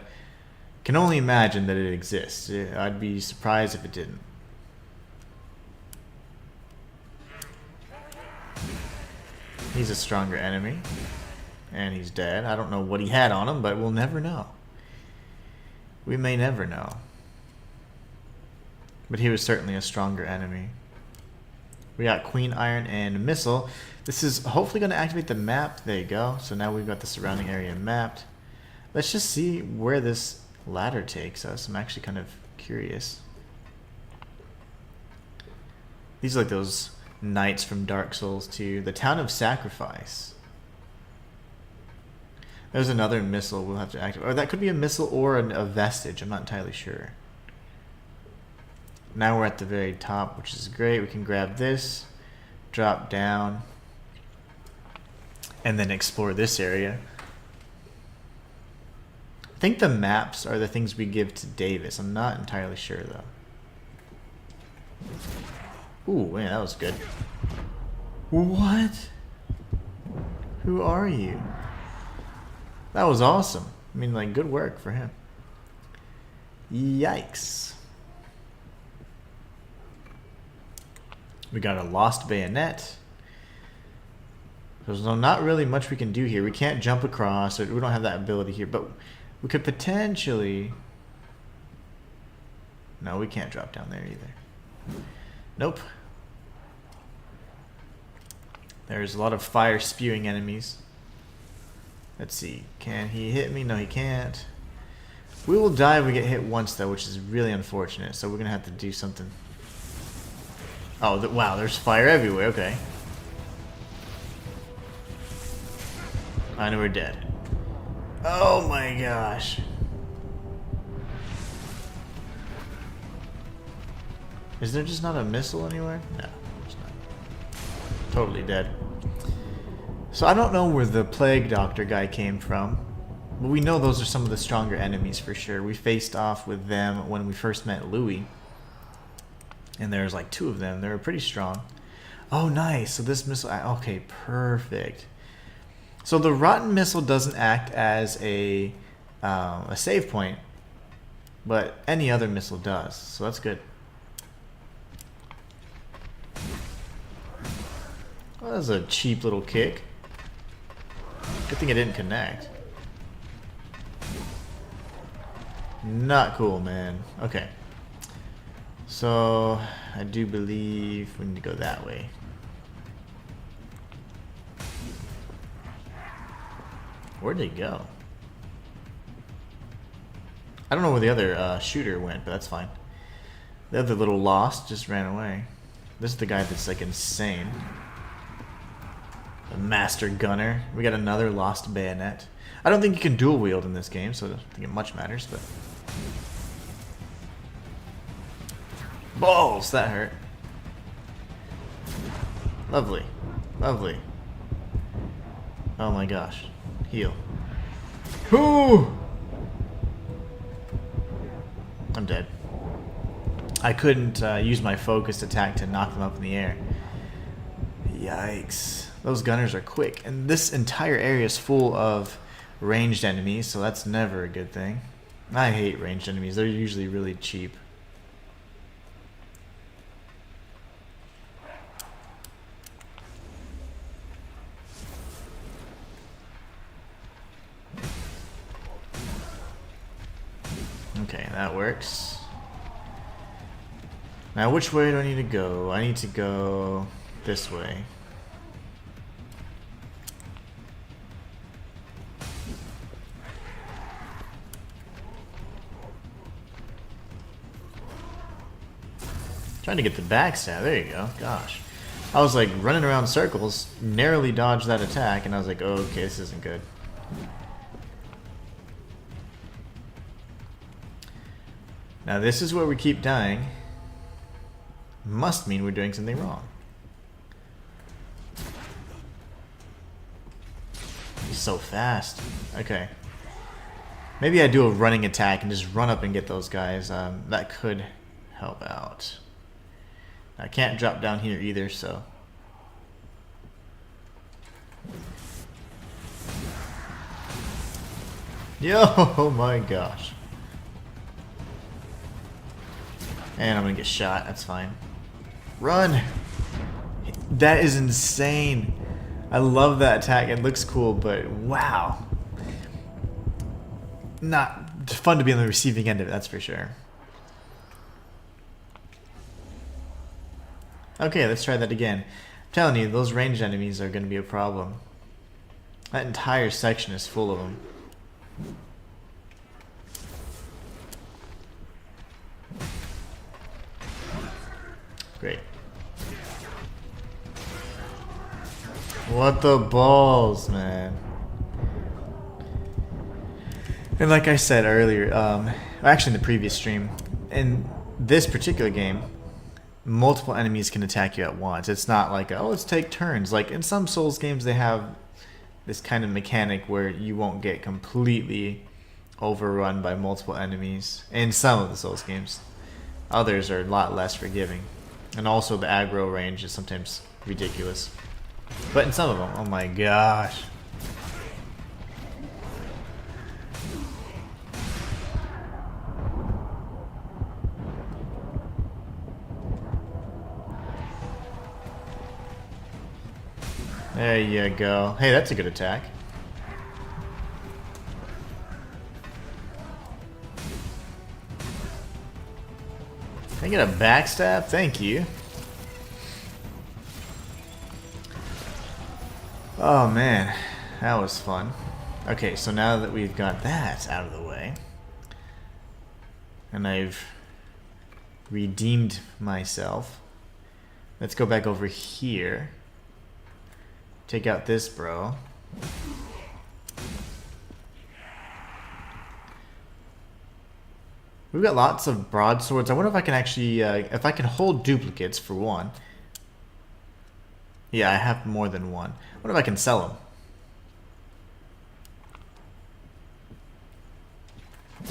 can only imagine that it exists. I'd be surprised if it didn't. He's a stronger enemy. And he's dead. I don't know what he had on him, but we'll never know. We may never know. But he was certainly a stronger enemy. We got Queen Iron and Missile. This is hopefully going to activate the map. There you go. So now we've got the surrounding area mapped. Let's just see where this ladder takes us. I'm actually kind of curious. These are like those knights from Dark Souls 2. The Town of Sacrifice. There's another missile we'll have to activate. Or that could be a missile or a vestige. I'm not entirely sure. Now we're at the very top, which is great. We can grab this, drop down, and then explore this area. I think the maps are the things we give to Davis. I'm not entirely sure, though. Ooh, man, that was good. What? Who are you? That was awesome. I mean, like, good work for him. Yikes. We got a lost bayonet. There's not really much we can do here. We can't jump across. We don't have that ability here, but we could potentially... No, we can't drop down there either. Nope. There's a lot of fire spewing enemies. Let's see. Can he hit me? No, he can't. We will die if we get hit once, though, which is really unfortunate. So we're going to have to do something. Oh, wow, there's fire everywhere. Okay. I know we're dead. Oh my gosh. Is there just not a missile anywhere? No, there's not. Totally dead. So I don't know where the Plague Doctor guy came from. But we know those are some of the stronger enemies for sure. We faced off with them when we first met Louis. And there's like 2 of them. They were pretty strong. Oh, nice. So this missile... Okay, perfect. So the Rotten Missile doesn't act as a save point. But any other missile does. So that's good. Well, that was a cheap little kick. Good thing it didn't connect. Not cool, man. Okay. So, I do believe we need to go that way. Where'd they go? I don't know where the other shooter went, but that's fine. The other little Lost just ran away. This is the guy that's like insane. The Master Gunner. We got another Lost Bayonet. I don't think you can dual wield in this game, so I don't think it much matters, but... Balls! That hurt. Lovely. Lovely. Oh my gosh. Heal. Ooh! I'm dead. I couldn't use my focused attack to knock them up in the air. Yikes. Those gunners are quick. And this entire area is full of ranged enemies, so that's never a good thing. I hate ranged enemies. They're usually really cheap. Okay, that works. Now, which way do I need to go? I need to go this way. Trying to get the backstab. There you go. Gosh. I was like running around circles, narrowly dodged that attack, and I was like, oh, okay, this isn't good. Now this is where we keep dying. Must mean we're doing something wrong. He's so fast. Okay. Maybe I do a running attack and just run up and get those guys. That could help out. I can't drop down here either, so... Yo, oh my gosh. And I'm gonna get shot, that's fine. Run! That is insane. I love that attack, it looks cool, but wow. Not fun to be on the receiving end of it, that's for sure. Okay, let's try that again. I'm telling you, those ranged enemies are gonna be a problem. That entire section is full of them. Great. What the balls, man. And like I said earlier, actually in the previous stream, in this particular game, multiple enemies can attack you at once. It's not like, oh, let's take turns. Like in some Souls games, they have this kind of mechanic where you won't get completely overrun by multiple enemies. In some of the Souls games. Others are a lot less forgiving. And also the aggro range is sometimes ridiculous. But in some of them, oh my gosh. There you go. Hey, that's a good attack. Can I get a backstab? Thank you. Oh man, that was fun. Okay, so now that we've got that out of the way, and I've redeemed myself, let's go back over here. Take out this bro. We've got lots of broadswords. I wonder if I can actually, if I can hold duplicates for one. Yeah, I have more than one. I wonder if I can sell them.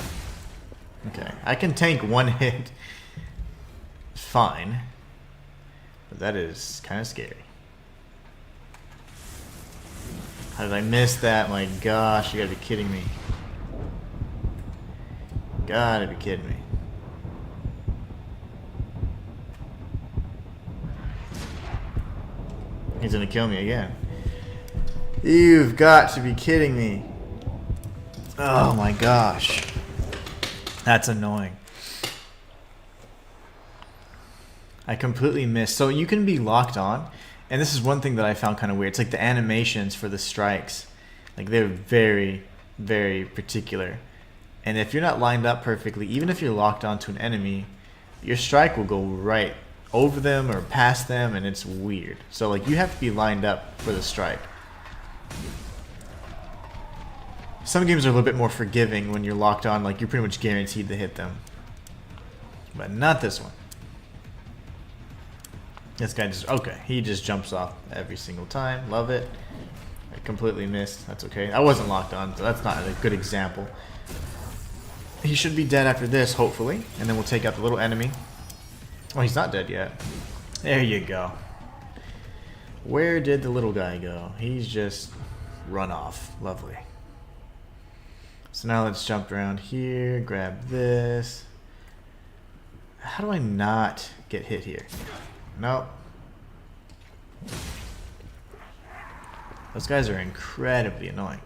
Okay, I can tank one hit. Fine. But that is kind of scary. How did I miss that? My gosh, you gotta be kidding me. Gotta be kidding me. He's gonna kill me again. You've got to be kidding me. Oh my gosh. That's annoying. I completely missed. So you can be locked on, and this is one thing that I found kind of weird. It's like the animations for the strikes. Like they're very, very particular. And if you're not lined up perfectly, even if you're locked onto an enemy, your strike will go right over them or past them, and it's weird. So like you have to be lined up for the strike. Some games are a little bit more forgiving when you're locked on, like you're pretty much guaranteed to hit them. But not this one. This guy just, okay, he just jumps off every single time. Love it. I completely missed. That's okay. I wasn't locked on, so that's not a good example. He should be dead after this, hopefully. And then we'll take out the little enemy. Oh, he's not dead yet. There you go. Where did the little guy go? He's just run off. Lovely. So now let's jump around here, grab this. How do I not get hit here? Nope. Those guys are incredibly annoying.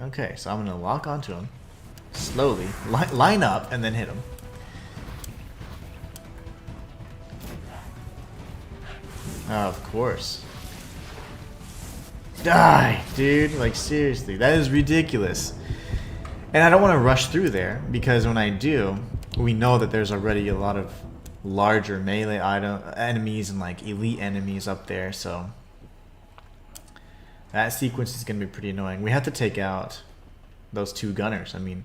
Okay, so I'm going to lock onto him. Slowly. Line up and then hit him. Oh, of course. Die, dude. Like, seriously. That is ridiculous. And I don't want to rush through there, because when I do, we know that there's already a lot of larger melee enemies and like elite enemies up there, so that sequence is going to be pretty annoying. We have to take out those two gunners. I mean,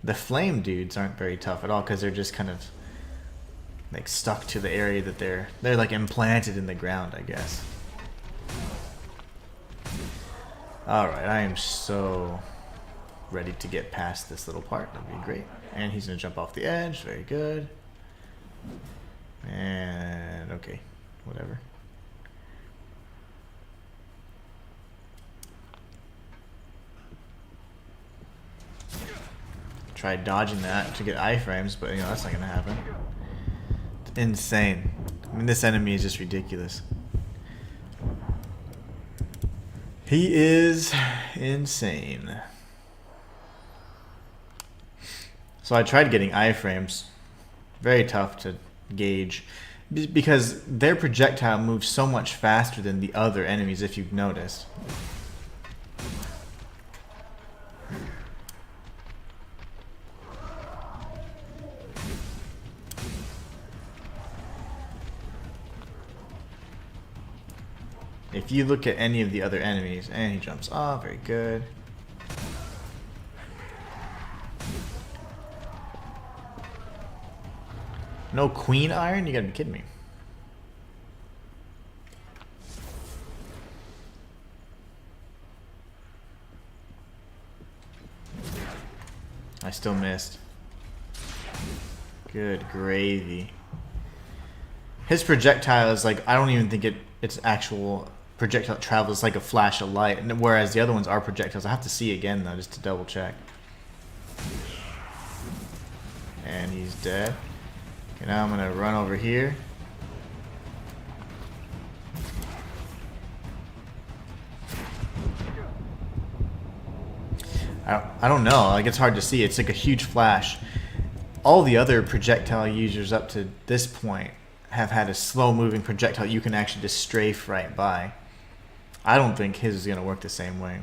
the flame dudes aren't very tough at all, because they're just kind of like stuck to the area that they're like implanted in the ground, I guess. Alright, I am so ready to get past this little part. That'd be great. And he's going to jump off the edge. Very good. And okay, whatever. Tried dodging that to get iframes, but you know that's not gonna happen. It's insane. I mean, this enemy is just ridiculous. He is insane. So I tried getting iframes. Very tough to gauge, because their projectile moves so much faster than the other enemies, if you've noticed. If you look at any of the other enemies, and he jumps off, very good. No queen iron? You gotta be kidding me. I still missed. Good gravy. His projectile is like, I don't even think it's actual projectile travel. It's like a flash of light, and whereas the other ones are projectiles. I have to see again though, just to double check. And he's dead. Okay, now I'm gonna run over here. I don't know, like it's hard to see. It's like a huge flash. All the other projectile users up to this point have had a slow moving projectile you can actually just strafe right by. I don't think his is gonna work the same way.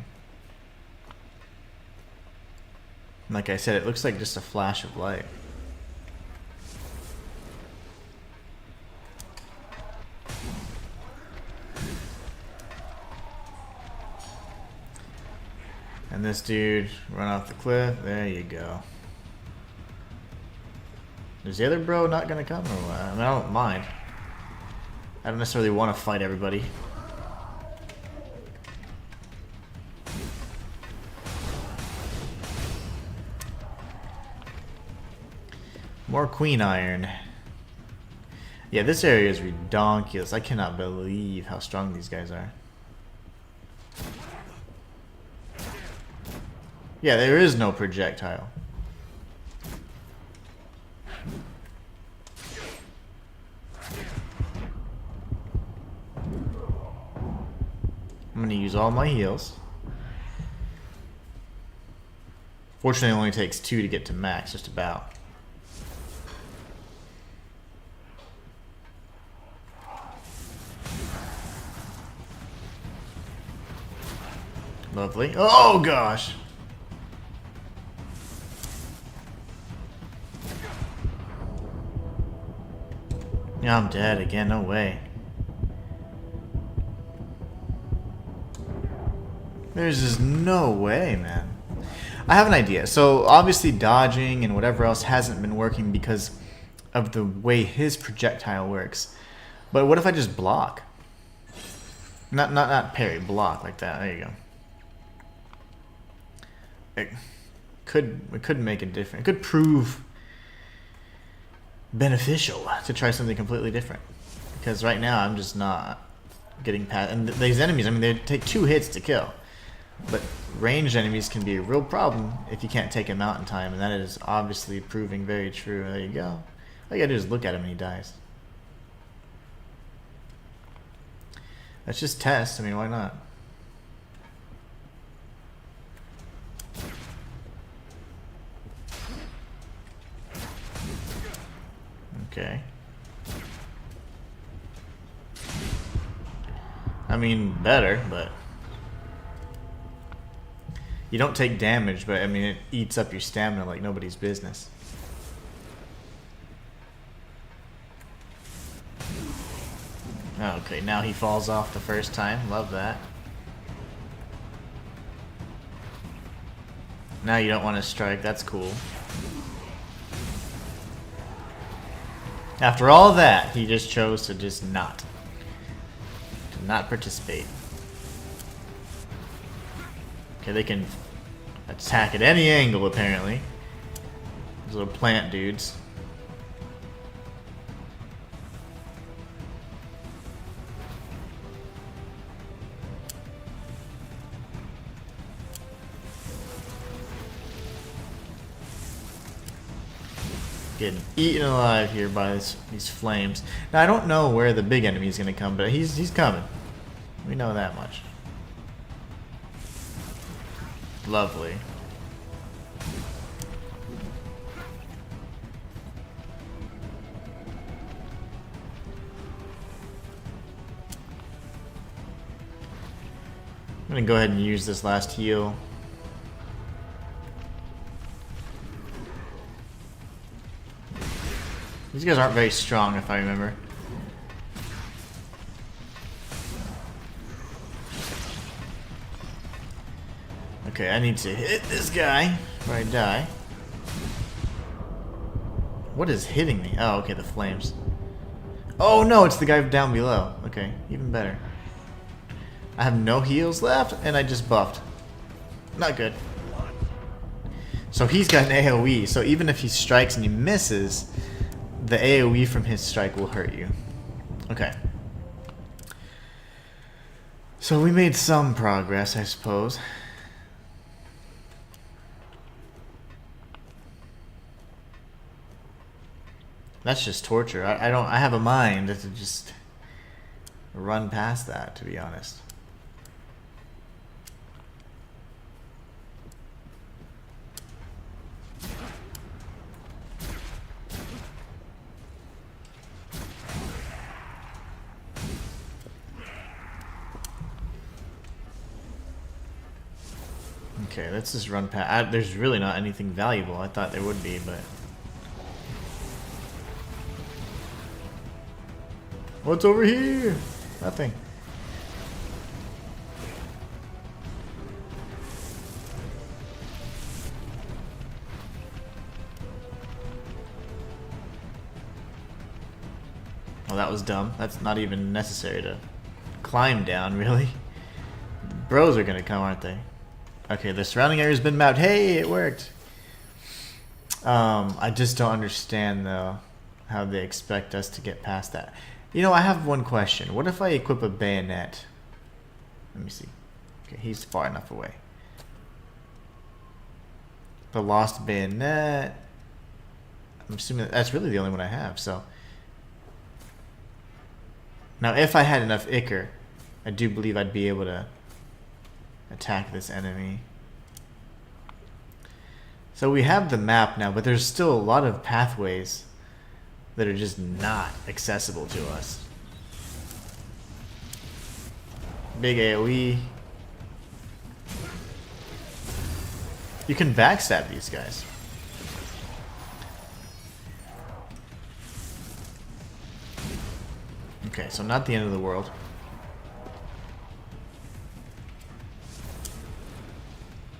Like I said, it looks like just a flash of light. And this dude run off the cliff. There you go. Is the other bro not gonna come or what? I mean, I don't mind. I don't necessarily want to fight everybody. More queen iron. Yeah, this area is redonkulous. I cannot believe how strong these guys are. Yeah, there is no projectile. I'm gonna use all my heals. Fortunately, it only takes 2 to get to max, just about. Lovely. Oh gosh! Yeah, I'm dead again, no way. There's just no way, man. I have an idea. So obviously dodging and whatever else hasn't been working because of the way his projectile works. But what if I just block? Not parry, block like that. There you go. It could make a difference. It could prove beneficial to try something completely different. Because right now I'm just not getting past. And these enemies, I mean, they take 2 hits to kill. But ranged enemies can be a real problem if you can't take him out in time. And that is obviously proving very true. There you go. All you gotta do is look at him and he dies. Let's just test. I mean, why not? Okay. I mean, better, but you don't take damage, but I mean, it eats up your stamina like nobody's business. Okay, now he falls off the first time. Love that. Now you don't want to strike. That's cool. After all that, he just chose to just not participate. Okay, they can attack at any angle, apparently. Those little plant dudes. Getting eaten alive here by these flames. Now I don't know where the big enemy is going to come, but he's coming. We know that much. Lovely. I'm going to go ahead and use this last heal. These guys aren't very strong, if I remember. Okay, I need to hit this guy before I die. What is hitting me? Oh, okay, the flames. Oh no, it's the guy down below. Okay, even better. I have no heals left, and I just buffed. Not good. So he's got an AoE, so even if he strikes and he misses, the AoE from his strike will hurt you. Okay. So we made some progress, I suppose. That's just torture. I have a mind to just run past that, to be honest. Okay, let's just run past. There's really not anything valuable. I thought there would be, but... What's over here? Nothing. Oh, that was dumb. That's not even necessary to climb down, really. Bros are gonna come, aren't they? Okay, the surrounding area's been mapped. Hey, it worked! I just don't understand, though, how they expect us to get past that. You know, I have one question. What if I equip a bayonet? Let me see. Okay, he's far enough away. The lost bayonet. I'm assuming that's really the only one I have, so. Now, if I had enough Ichor, I do believe I'd be able to attack this enemy. So we have the map now, but there's still a lot of pathways that are just not accessible to us. Big AoE. You can backstab these guys. Okay, so not the end of the world.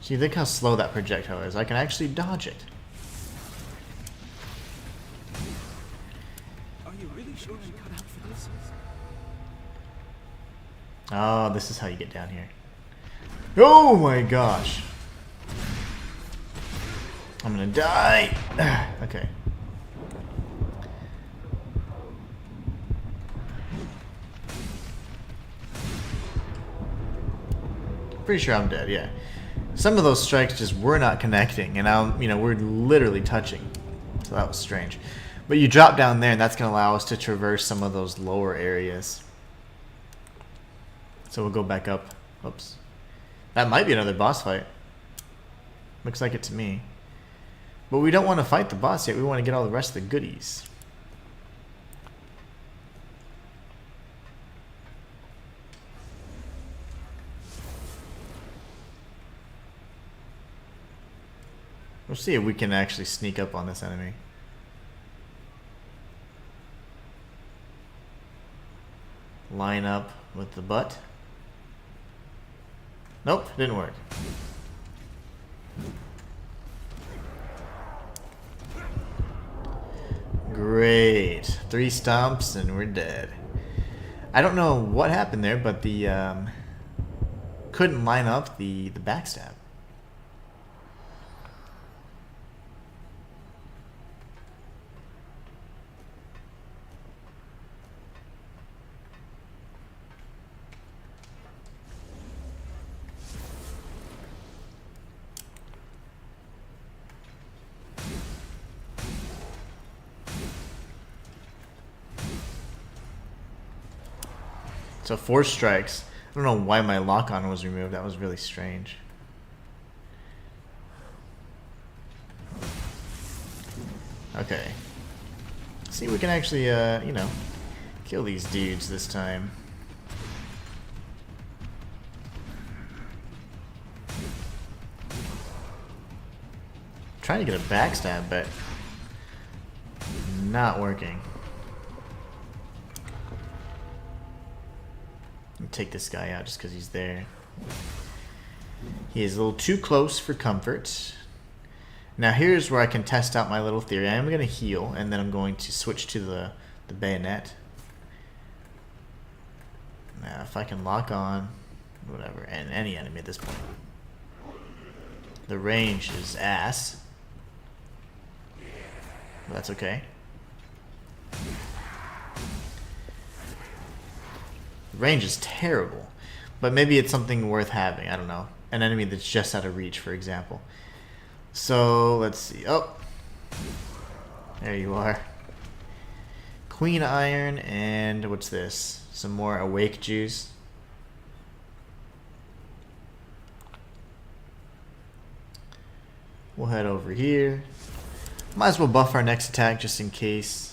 See, think how slow that projectile is. I can actually dodge it. Are you really sure I'm cut out for this? Oh, this is how you get down here. Oh my gosh. I'm gonna die. Okay. Pretty sure I'm dead, yeah. Some of those strikes just were not connecting, and we're literally touching. So that was strange. But you drop down there, and that's going to allow us to traverse some of those lower areas. So we'll go back up. Oops. That might be another boss fight. Looks like it to me. But we don't want to fight the boss yet. We want to get all the rest of the goodies. We'll see if we can actually sneak up on this enemy. Line up with the butt. Nope, didn't work. Great. 3 stomps and we're dead. I don't know what happened there, but the couldn't line up the backstab. So 4 strikes. I don't know why my lock-on was removed. That was really strange. Okay. Let's see if we can actually, kill these dudes this time. Trying to get a backstab, but not working. Take this guy out just because he's there. He is a little too close for comfort. Now here's where I can test out my little theory. I am going to heal, and then I'm going to switch to the bayonet. Now if I can lock on, whatever, and any enemy at this point. The range is ass. But that's okay. Range is terrible, but maybe it's something worth having. I don't know. An enemy that's just out of reach, for example. So let's see. Oh, there you are. Queen Iron, and what's this? Some more Awake Juice. We'll head over here. Might as well buff our next attack just in case.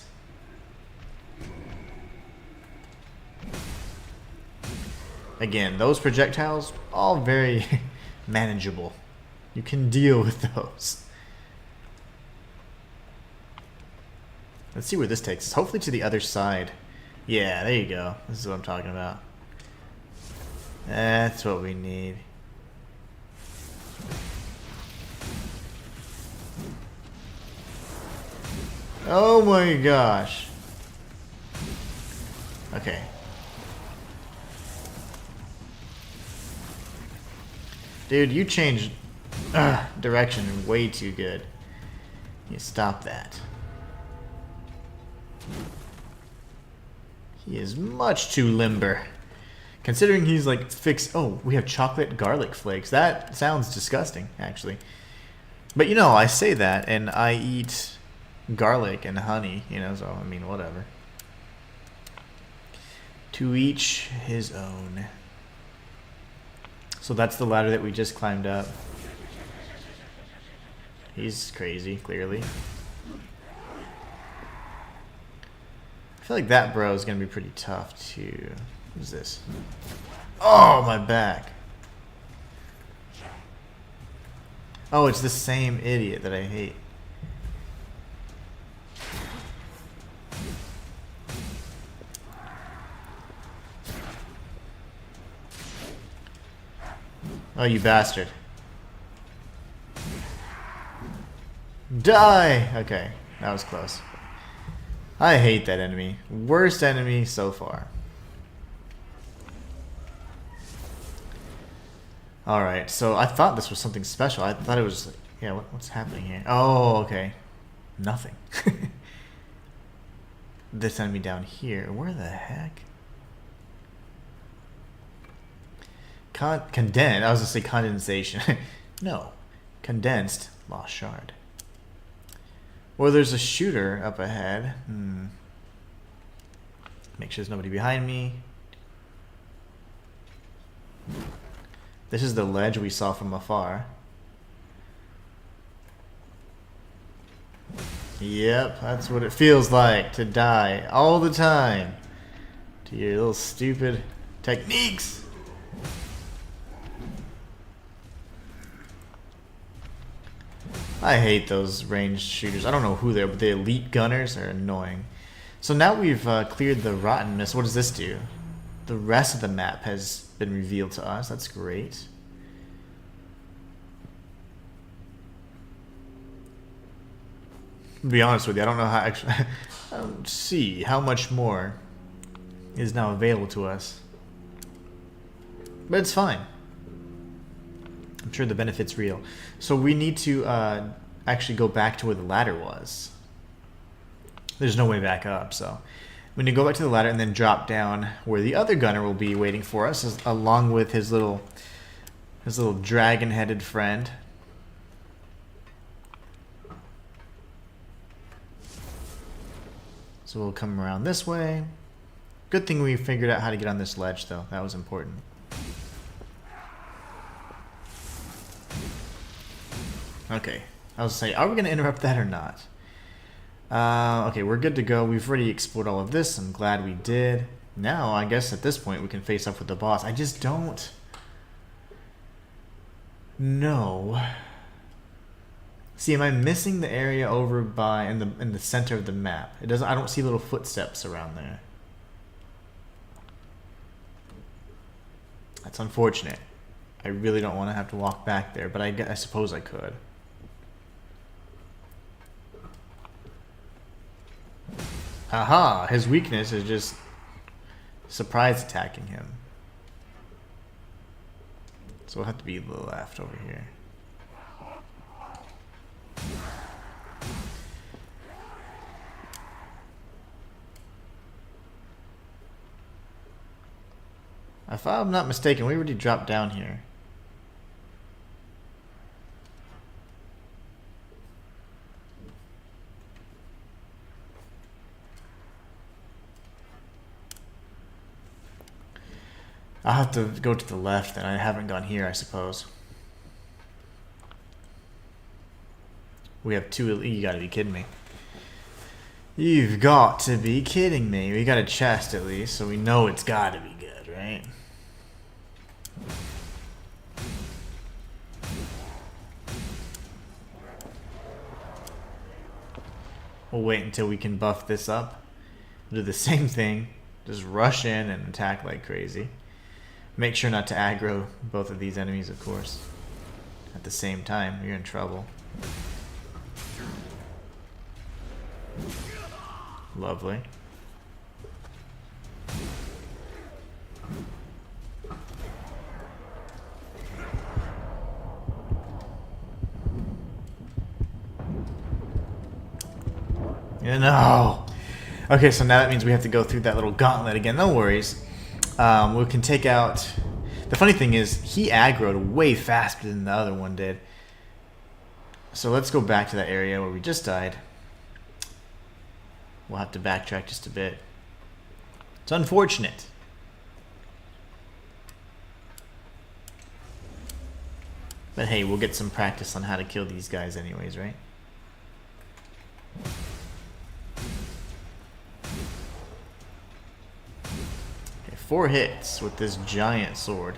Again, those projectiles, all very manageable. You can deal with those. Let's see where this takes us. Hopefully to the other side. Yeah, there you go. This is what I'm talking about. That's what we need. Oh my gosh. Okay. Dude, you changed direction way too good. You stop that. He is much too limber. Considering he's like fixed. Oh, we have chocolate garlic flakes. That sounds disgusting, actually. But you know, I say that and I eat garlic and honey, you know, so I mean, whatever. To each his own. So that's the ladder that we just climbed up. He's crazy, clearly. I feel like that bro is gonna be pretty tough too. Who's this? Oh, my back. Oh, it's the same idiot that I hate. Oh, you bastard. Die! Okay, that was close. I hate that enemy. Worst enemy so far. Alright, so I thought this was something special. I thought it was... Yeah, what's happening here? Oh, okay. Nothing. This enemy down here. Where the heck? Condensed. I was going to say condensation. No. Condensed lost shard. Well, there's a shooter up ahead. Make sure there's nobody behind me. This is the ledge we saw from afar. Yep, that's what it feels like to die all the time to your little stupid techniques. I hate those ranged shooters. I don't know who they are, but the elite gunners are annoying. So now we've cleared the rotten mist. What does this do? The rest of the map has been revealed to us. That's great. To be honest with you, I don't know how actually I don't see how much more is now available to us. But it's fine. I'm sure the benefit's real. So we need to actually go back to where the ladder was. There's no way back up, so we need to go back to the ladder and then drop down where the other gunner will be waiting for us, along with his little dragon-headed friend. So we'll come around this way. Good thing we figured out how to get on this ledge, though. That was important. Okay. I was saying, are we going to interrupt that or not? Okay, we're good to go. We've already explored all of this. I'm glad we did. Now, I guess at this point, we can face up with the boss. I just don't know. See, am I missing the area over by in the center of the map? It doesn't. I don't see little footsteps around there. That's unfortunate. I really don't want to have to walk back there, but I suppose I could. Aha! His weakness is just surprise attacking him. So we'll have to be to the left over here. If I'm not mistaken, we already dropped down here. I'll have to go to the left, and I haven't gone here, I suppose. We have two. You gotta be kidding me. You've got to be kidding me. We got a chest at least, so we know it's gotta be good, right? We'll wait until we can buff this up. Do the same thing. Just rush in and attack like crazy. Make sure not to aggro both of these enemies, of course. At the same time, you're in trouble. Lovely. No. Okay, so now that means we have to go through that little gauntlet again. No worries. We can take out... The funny thing is, he aggroed way faster than the other one did. So let's go back to that area where we just died. We'll have to backtrack just a bit. It's unfortunate. But hey, we'll get some practice on how to kill these guys anyways, right? Okay, 4 hits with this giant sword.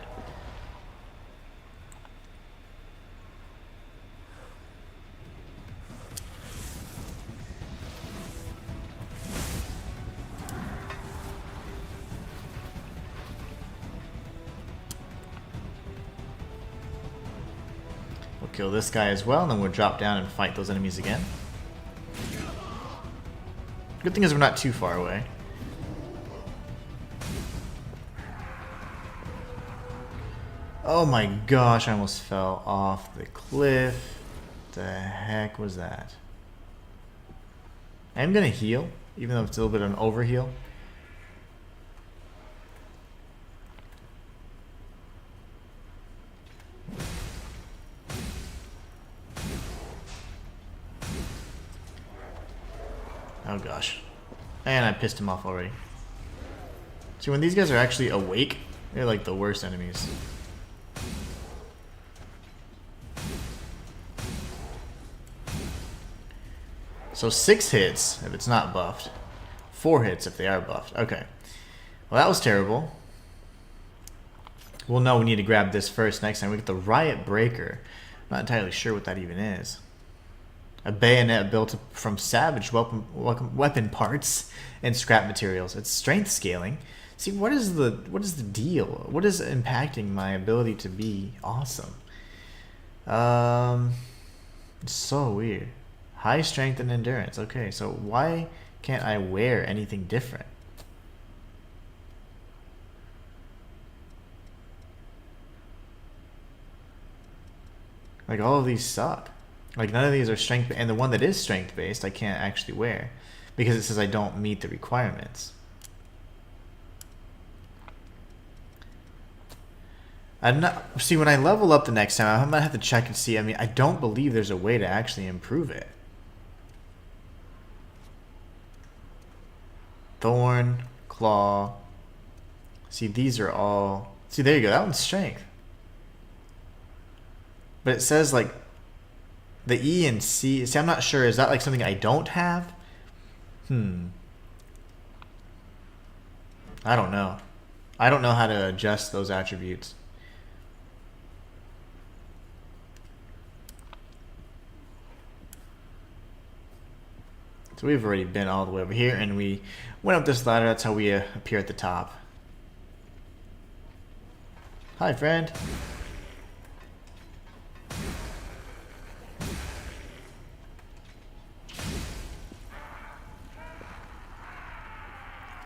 Kill this guy as well, and then we'll drop down and fight those enemies again. Good thing is we're not too far away. Oh my gosh, I almost fell off the cliff. What the heck was that? I'm gonna heal, even though it's a little bit of an overheal. Oh gosh. And I pissed him off already. See, when these guys are actually awake, they're like the worst enemies. So 6 hits if it's not buffed. 4 hits if they are buffed. Okay. Well, that was terrible. We'll know we need to grab this first next time. We get the Riot Breaker. I'm not entirely sure what that even is. A bayonet built from savage weapon parts and scrap materials. It's strength scaling. See, what is the deal? What is impacting my ability to be awesome? It's so weird. High strength and endurance. Okay, so why can't I wear anything different? Like, all of these suck. Like, none of these are strength, and the one that is strength based I can't actually wear because it says I don't meet the requirements. I'm not, see, when I level up the next time, I might have to check and see. I mean, I don't believe there's a way to actually improve it. Thorn, claw. See, these are all, see, there you go, that one's strength. But it says like the E and C. See, I'm not sure. Is that like something I don't have? I don't know. I don't know how to adjust those attributes. So we've already been all the way over here, and we went up this ladder. That's how we appear at the top. Hi, friend.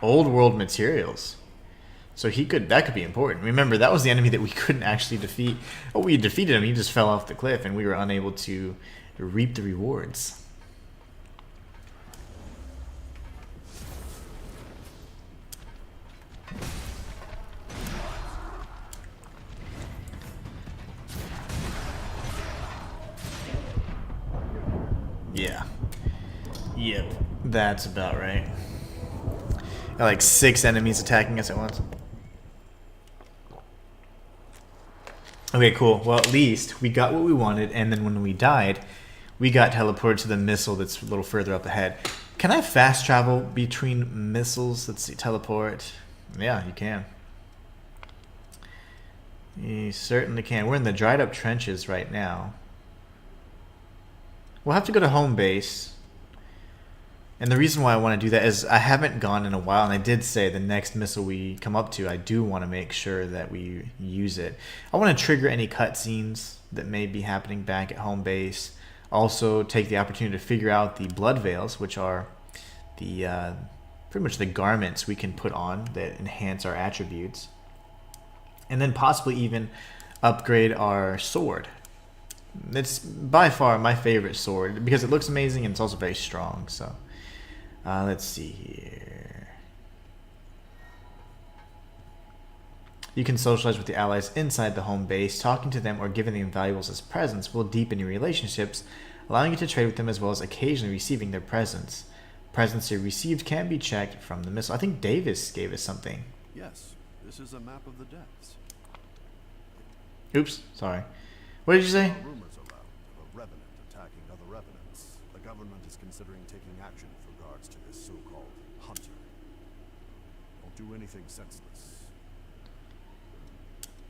Old world materials. So that could be important. Remember, that was the enemy that we couldn't actually defeat. Oh, we defeated him. He just fell off the cliff, and we were unable to reap the rewards. Yeah. Yep. That's about right. Got like 6 enemies attacking us at once. Okay, cool. Well, at least we got what we wanted, and then when we died, we got teleported to the missile that's a little further up ahead. Can I fast travel between missiles? Let's see, teleport. Yeah, you can. You certainly can. We're in the dried up trenches right now. We'll have to go to home base. And the reason why I want to do that is I haven't gone in a while, and I did say the next missile we come up to, I do want to make sure that we use it. I want to trigger any cutscenes that may be happening back at home base. Also take the opportunity to figure out the blood veils, which are the pretty much the garments we can put on that enhance our attributes. And then possibly even upgrade our sword. It's by far my favorite sword because it looks amazing and it's also very strong. So Let's see here. You can socialize with the allies inside the home base. Talking to them or giving them valuables as presents will deepen your relationships, allowing you to trade with them as well as occasionally receiving their presents. Presents you received can be checked from the missile. I think Davis gave us something. Yes, this is a map of the depths. Oops, sorry. What did you say? There are rumors around of a revenant attacking other revenants. The government is considering taking action with regards to this so-called hunter. Don't do anything senseless.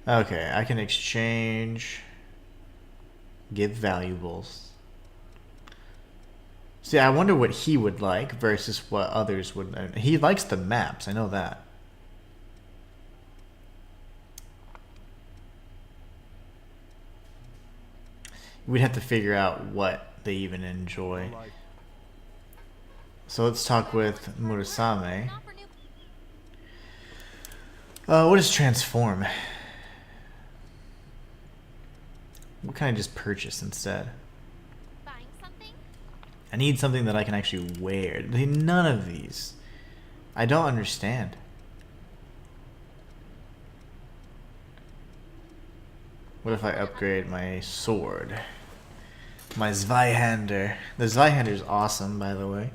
Okay, I can exchange, give valuables. See, I wonder what he would like versus what others would. He likes the maps, I know that. We'd have to figure out what they even enjoy. So let's talk with Murasame. What is transform? What can I just purchase instead? Buying something? I need something that I can actually wear. None of these. I don't understand. What if I upgrade my sword? My Zweihander. The Zweihander is awesome, by the way.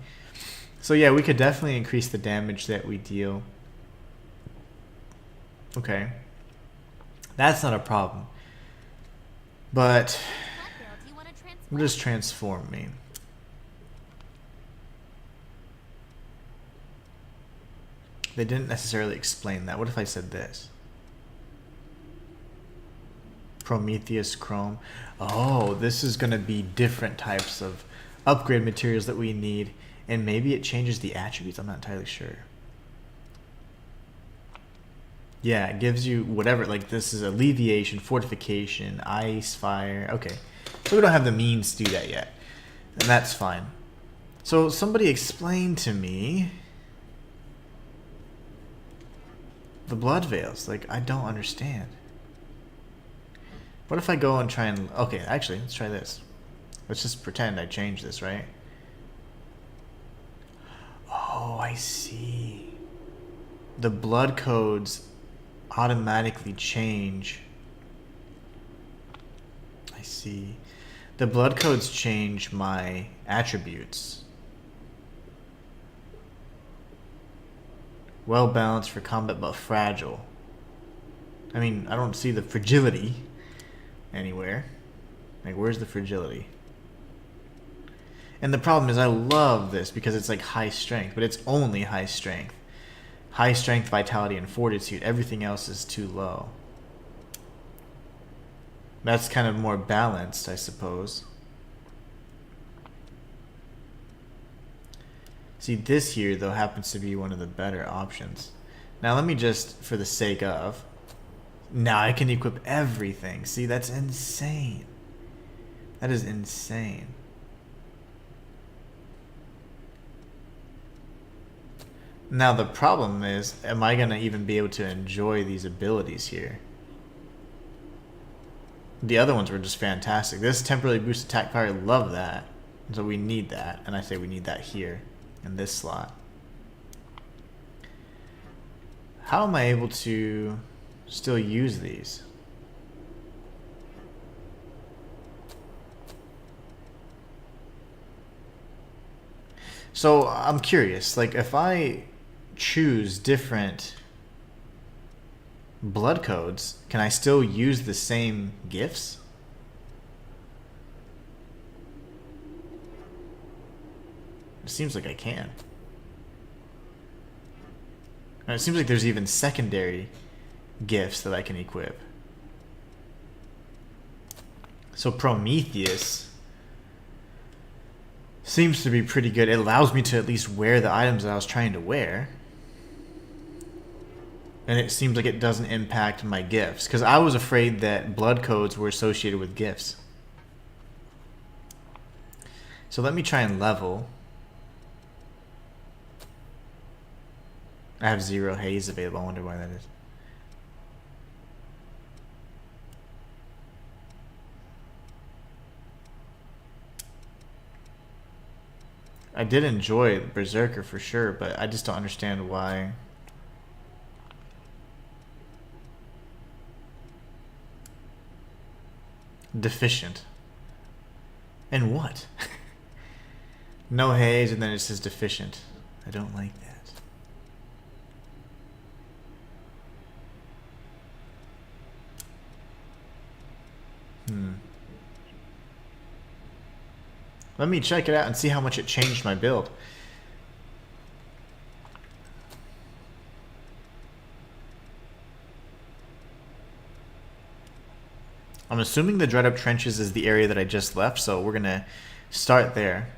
So yeah, we could definitely increase the damage that we deal. Okay. That's not a problem. But what does transform mean? They didn't necessarily explain that. What if I said this? Prometheus Chrome. Oh, this is going to be different types of upgrade materials that we need. And maybe it changes the attributes. I'm not entirely sure. Yeah, it gives you whatever. Like this is alleviation, fortification, ice, fire. Okay. So we don't have the means to do that yet. And that's fine. So somebody explain to me the blood veils. Like, I don't understand. What if I go and try and... Okay, actually, let's try this. Let's just pretend I changed this, right? Oh, I see. The blood codes automatically change. I see. The blood codes change my attributes. Well balanced for combat but fragile. I mean, I don't see the fragility anywhere. Like, where's the fragility? And the problem is I love this because it's like high strength, but it's only high strength. High strength, vitality, and fortitude. Everything else is too low. That's kind of more balanced, I suppose. See, this here, though, happens to be one of the better options. Now, let me just, for the sake of... Now I can equip everything. See, that's insane. That is insane. Now the problem is, am I going to even be able to enjoy these abilities here? The other ones were just fantastic. This temporarily boosts attack power, love that. So we need that, and I say we need that here, in this slot. How am I able to still use these? So I'm curious, like if I choose different blood codes, can I still use the same gifts? It seems like I can. And it seems like there's even secondary gifts that I can equip. So Prometheus seems to be pretty good. It allows me to at least wear the items that I was trying to wear. And it seems like it doesn't impact my gifts. Because I was afraid that blood codes were associated with gifts. So let me try and level. I have 0 haze available. I wonder why that is. I did enjoy Berserker for sure, but I just don't understand why. Deficient. And what? No haze, and then it says deficient. I don't like that. Let me check it out and see how much it changed my build. I'm assuming the Dread Up Trenches is the area that I just left, so we're gonna start there.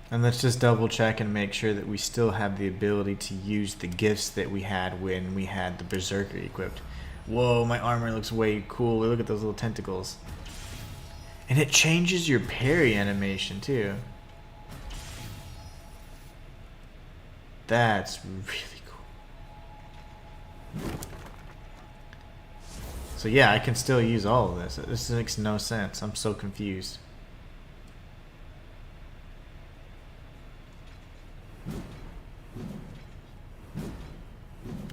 And let's just double check and make sure that we still have the ability to use the gifts that we had when we had the Berserker equipped. Whoa, my armor looks way cool. Look at those little tentacles. And it changes your parry animation too. That's really cool. So yeah, I can still use all of this. This makes no sense. I'm so confused.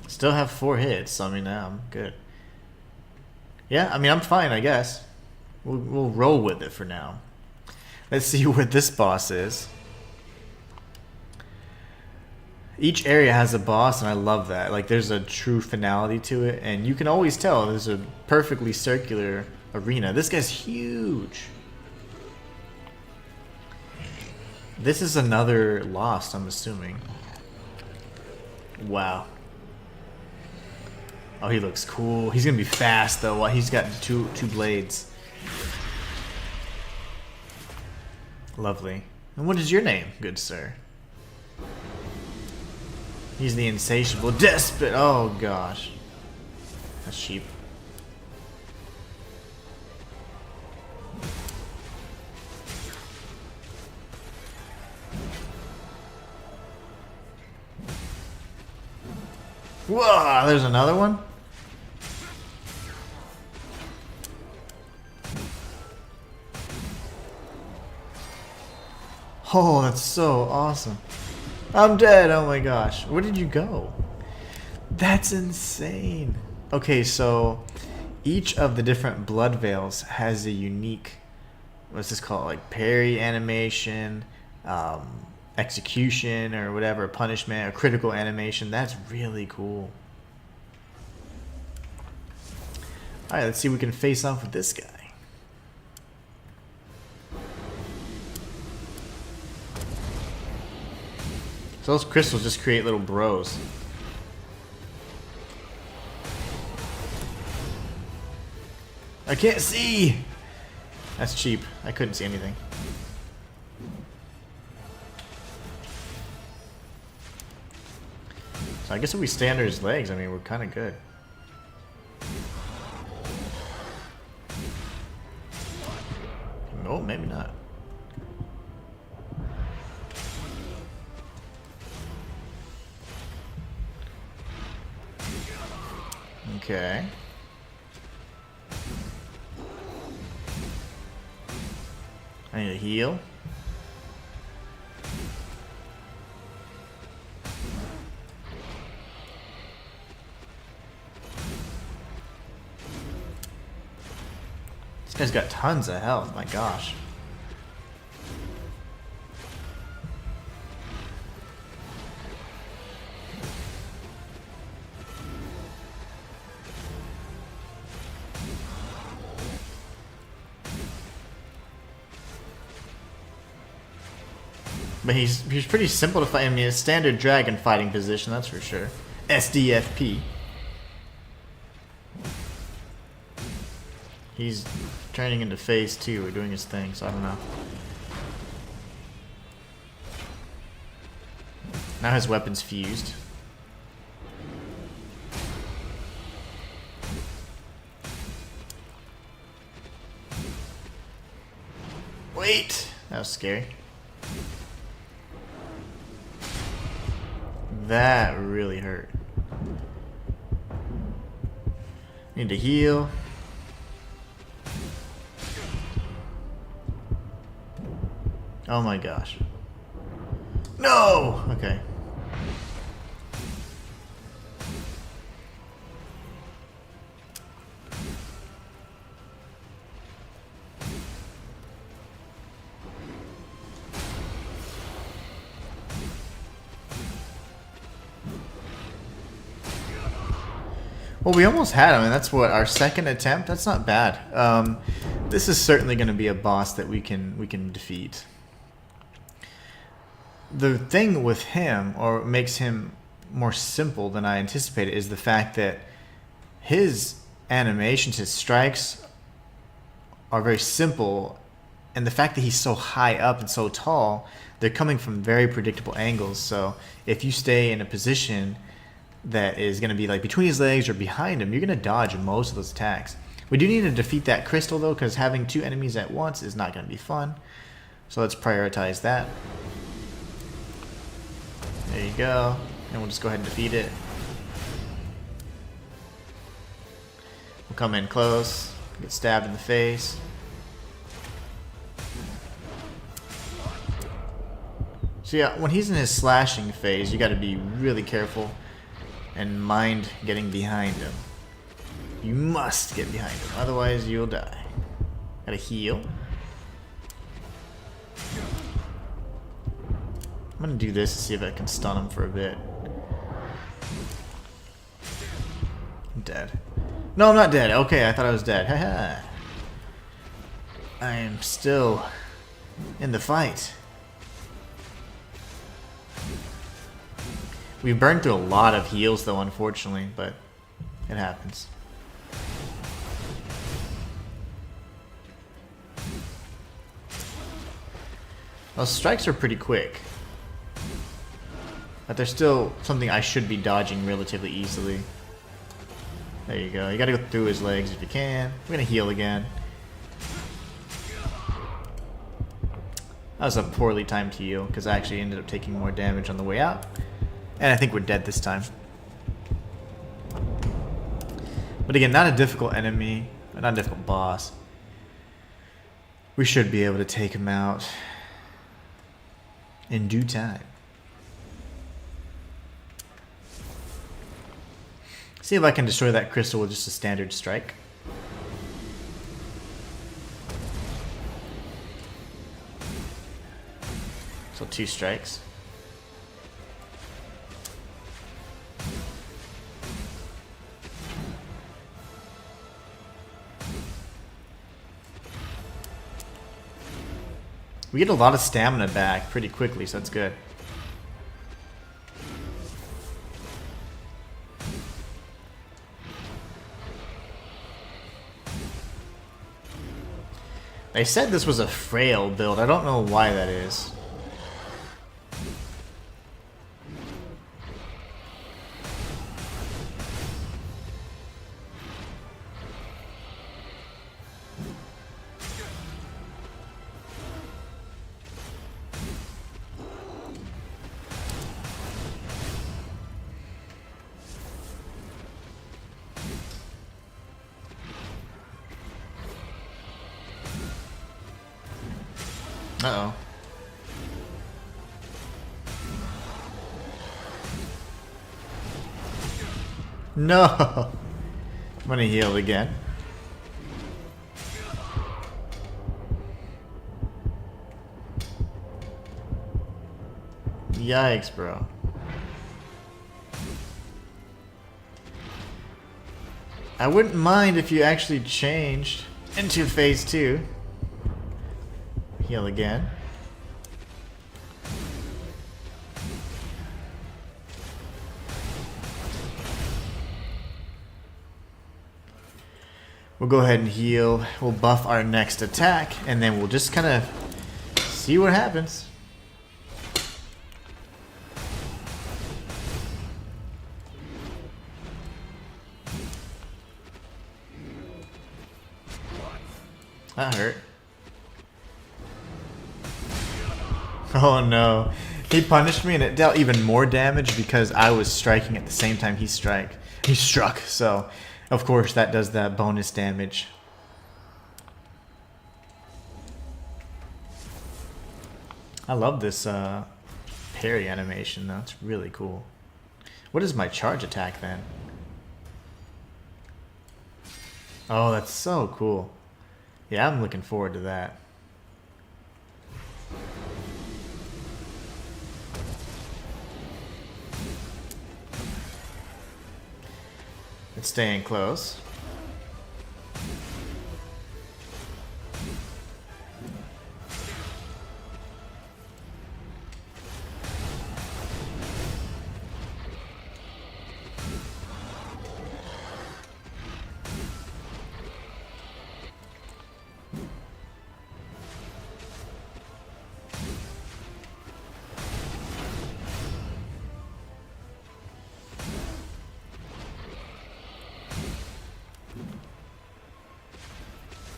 Still have 4 hits, so I mean, I'm good. Yeah, I mean, I'm fine, I guess. We'll roll with it for now. Let's see what this boss is. Each area has a boss, and I love that. Like, there's a true finality to it, and you can always tell there's a perfectly circular arena. This guy's huge. This is another Lost, I'm assuming. Wow. Oh, he looks cool. He's gonna be fast though. He's got two blades. Lovely. And what is your name, good sir? He's the insatiable despot. Oh gosh. That's cheap. Whoa, there's another one? Oh, that's so awesome. I'm dead, oh my gosh. Where did you go? That's insane. Okay, so each of the different blood veils has a unique, what's this called, like parry animation, execution or whatever, punishment or critical animation. That's really cool. Alright, let's see if we can face off with this guy. So those crystals just create little bros. I can't see! That's cheap. I couldn't see anything. So I guess if we stay under his legs, I mean, we're kind of good. Oh, maybe not. Okay. I need to heal. This guy's got tons of health, my gosh. But he's pretty simple to fight. I mean, a standard dragon fighting position, that's for sure. SDFP. He's turning into phase 2 or doing his thing, so I don't know. Now his weapon's fused. Wait! That was scary. That really hurt. Need to heal. Oh my gosh. No! Okay. Well, we almost had him, and that's what, our second attempt? That's not bad. This is certainly going to be a boss that we can defeat. The thing with him, or what makes him more simple than I anticipated, is the fact that his animations, his strikes, are very simple, and the fact that he's so high up and so tall, they're coming from very predictable angles. So if you stay in a position that is going to be like between his legs or behind him, you're going to dodge most of those attacks. We do need to defeat that crystal though, because having two enemies at once is not going to be fun. So let's prioritize that. There you go. And we'll just go ahead and defeat it. We'll come in close, get stabbed in the face. So yeah, when he's in his slashing phase, you got to be really careful and mind getting behind him. You must get behind him, otherwise you'll die. Gotta heal. I'm gonna do this to see if I can stun him for a bit. I'm dead. No, I'm not dead. Okay, I thought I was dead. Haha. I am still in the fight. We've burned through a lot of heals though, unfortunately, but it happens. Those strikes are pretty quick, but they're still something I should be dodging relatively easily. There you go. You gotta go through his legs if you can. We're gonna heal again. That was a poorly timed heal, because I actually ended up taking more damage on the way out. And I think we're dead this time. But again, not a difficult enemy, not a difficult boss. We should be able to take him out in due time. See if I can destroy that crystal with just a standard strike. So 2 strikes. We get a lot of stamina back pretty quickly, so that's good. They said this was a frail build. I don't know why that is. Uh-oh. No! I'm gonna heal again. Yikes, bro. I wouldn't mind if you actually changed into phase 2. Heal again. We'll go ahead and heal. We'll buff our next attack, and then we'll just kind of see what happens. That hurt. Oh no. He punished me and it dealt even more damage because I was striking at the same time he struck. So, of course, that does that bonus damage. I love this parry animation though. It's really cool. What is my charge attack then? Oh, that's so cool. Yeah, I'm looking forward to that. It's staying close.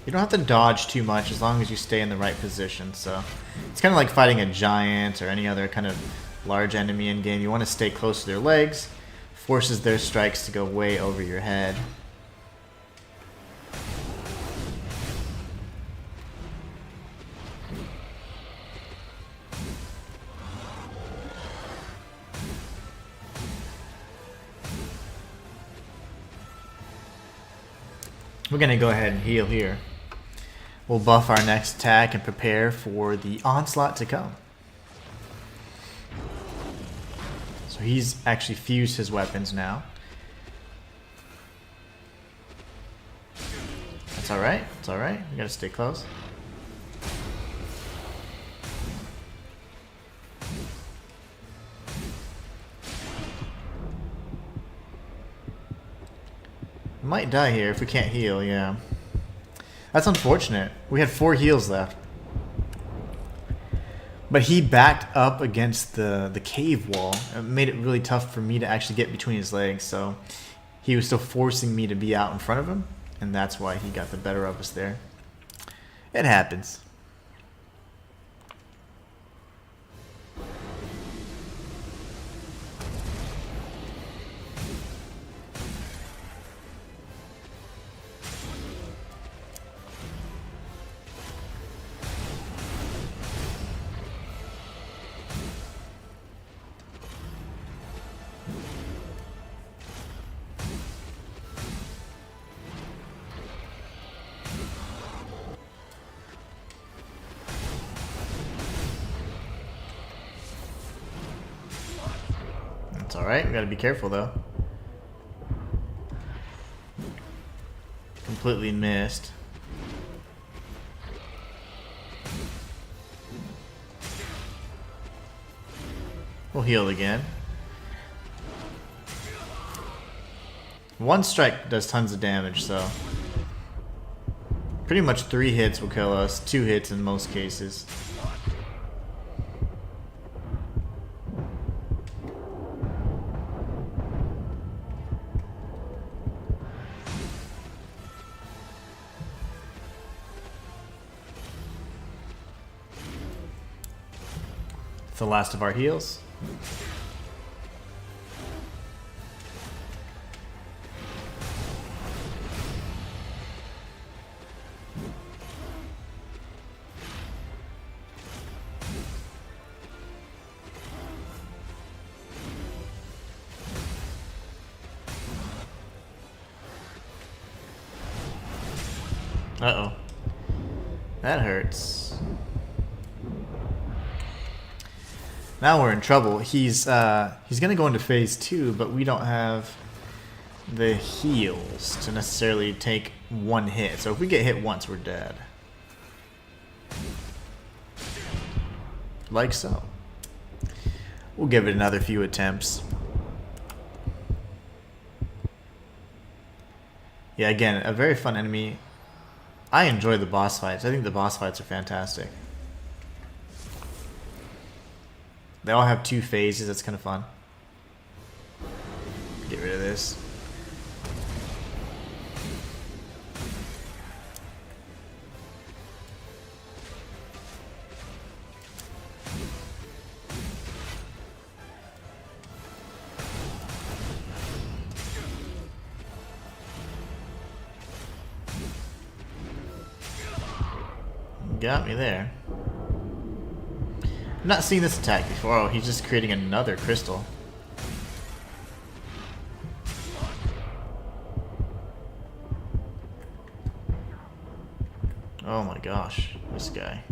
You don't have to dodge too much as long as you stay in the right position, so it's kind of like fighting a giant or any other kind of large enemy in game. You want to stay close to their legs, forces their strikes to go way over your head. We're going to go ahead and heal here. We'll buff our next attack and prepare for the onslaught to come. So he's actually fused his weapons now. That's alright, it's alright. We gotta stay close. We might die here if we can't heal, yeah. That's unfortunate. We had 4 heals left. But he backed up against the cave wall. It made it really tough for me to actually get between his legs, so he was still forcing me to be out in front of him, and that's why he got the better of us there. It happens. It's alright, we gotta be careful though. Completely missed. We'll heal again. One strike does tons of damage, so pretty much 3 hits will kill us, 2 hits in most cases. It's the last of our heals. Uh-oh. That hurts. Now we're in trouble. He's gonna go into phase 2, but we don't have the heals to necessarily take 1 hit. So if we get hit once, we're dead. Like so. We'll give it another few attempts. Yeah, again, a very fun enemy. I enjoy the boss fights. I think the boss fights are fantastic. They all have 2 phases. That's kind of fun. Get rid of this. Got me there. I've not seen this attack before. Oh, he's just creating another crystal. Oh my gosh, this guy.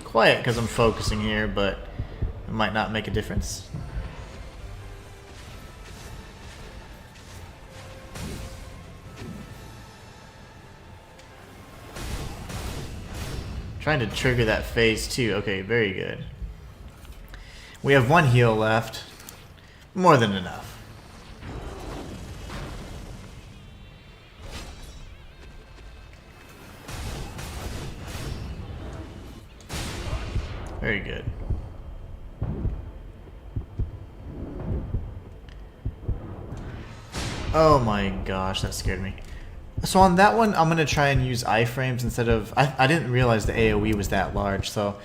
Quiet because I'm focusing here, but it might not make a difference. Trying to trigger that phase too. Okay, very good. We have one heal left. More than enough. Very good. Oh my gosh, that scared me. So on that one, I'm going to try and use iframes instead of... I didn't realize the AoE was that large, so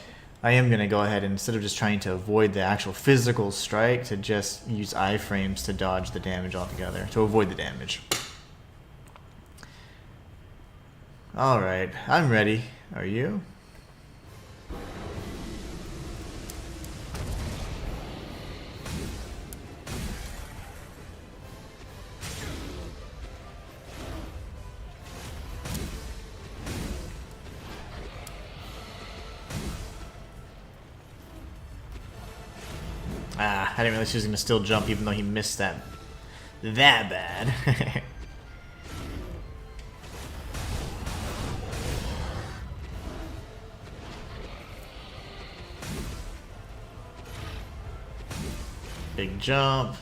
I am going to go ahead and instead of just trying to avoid the actual physical strike, to just use iframes to dodge the damage altogether, to avoid the damage. Alright, I'm ready. Are you? Ah, I didn't realize he was going to still jump even though he missed that bad. Big jump.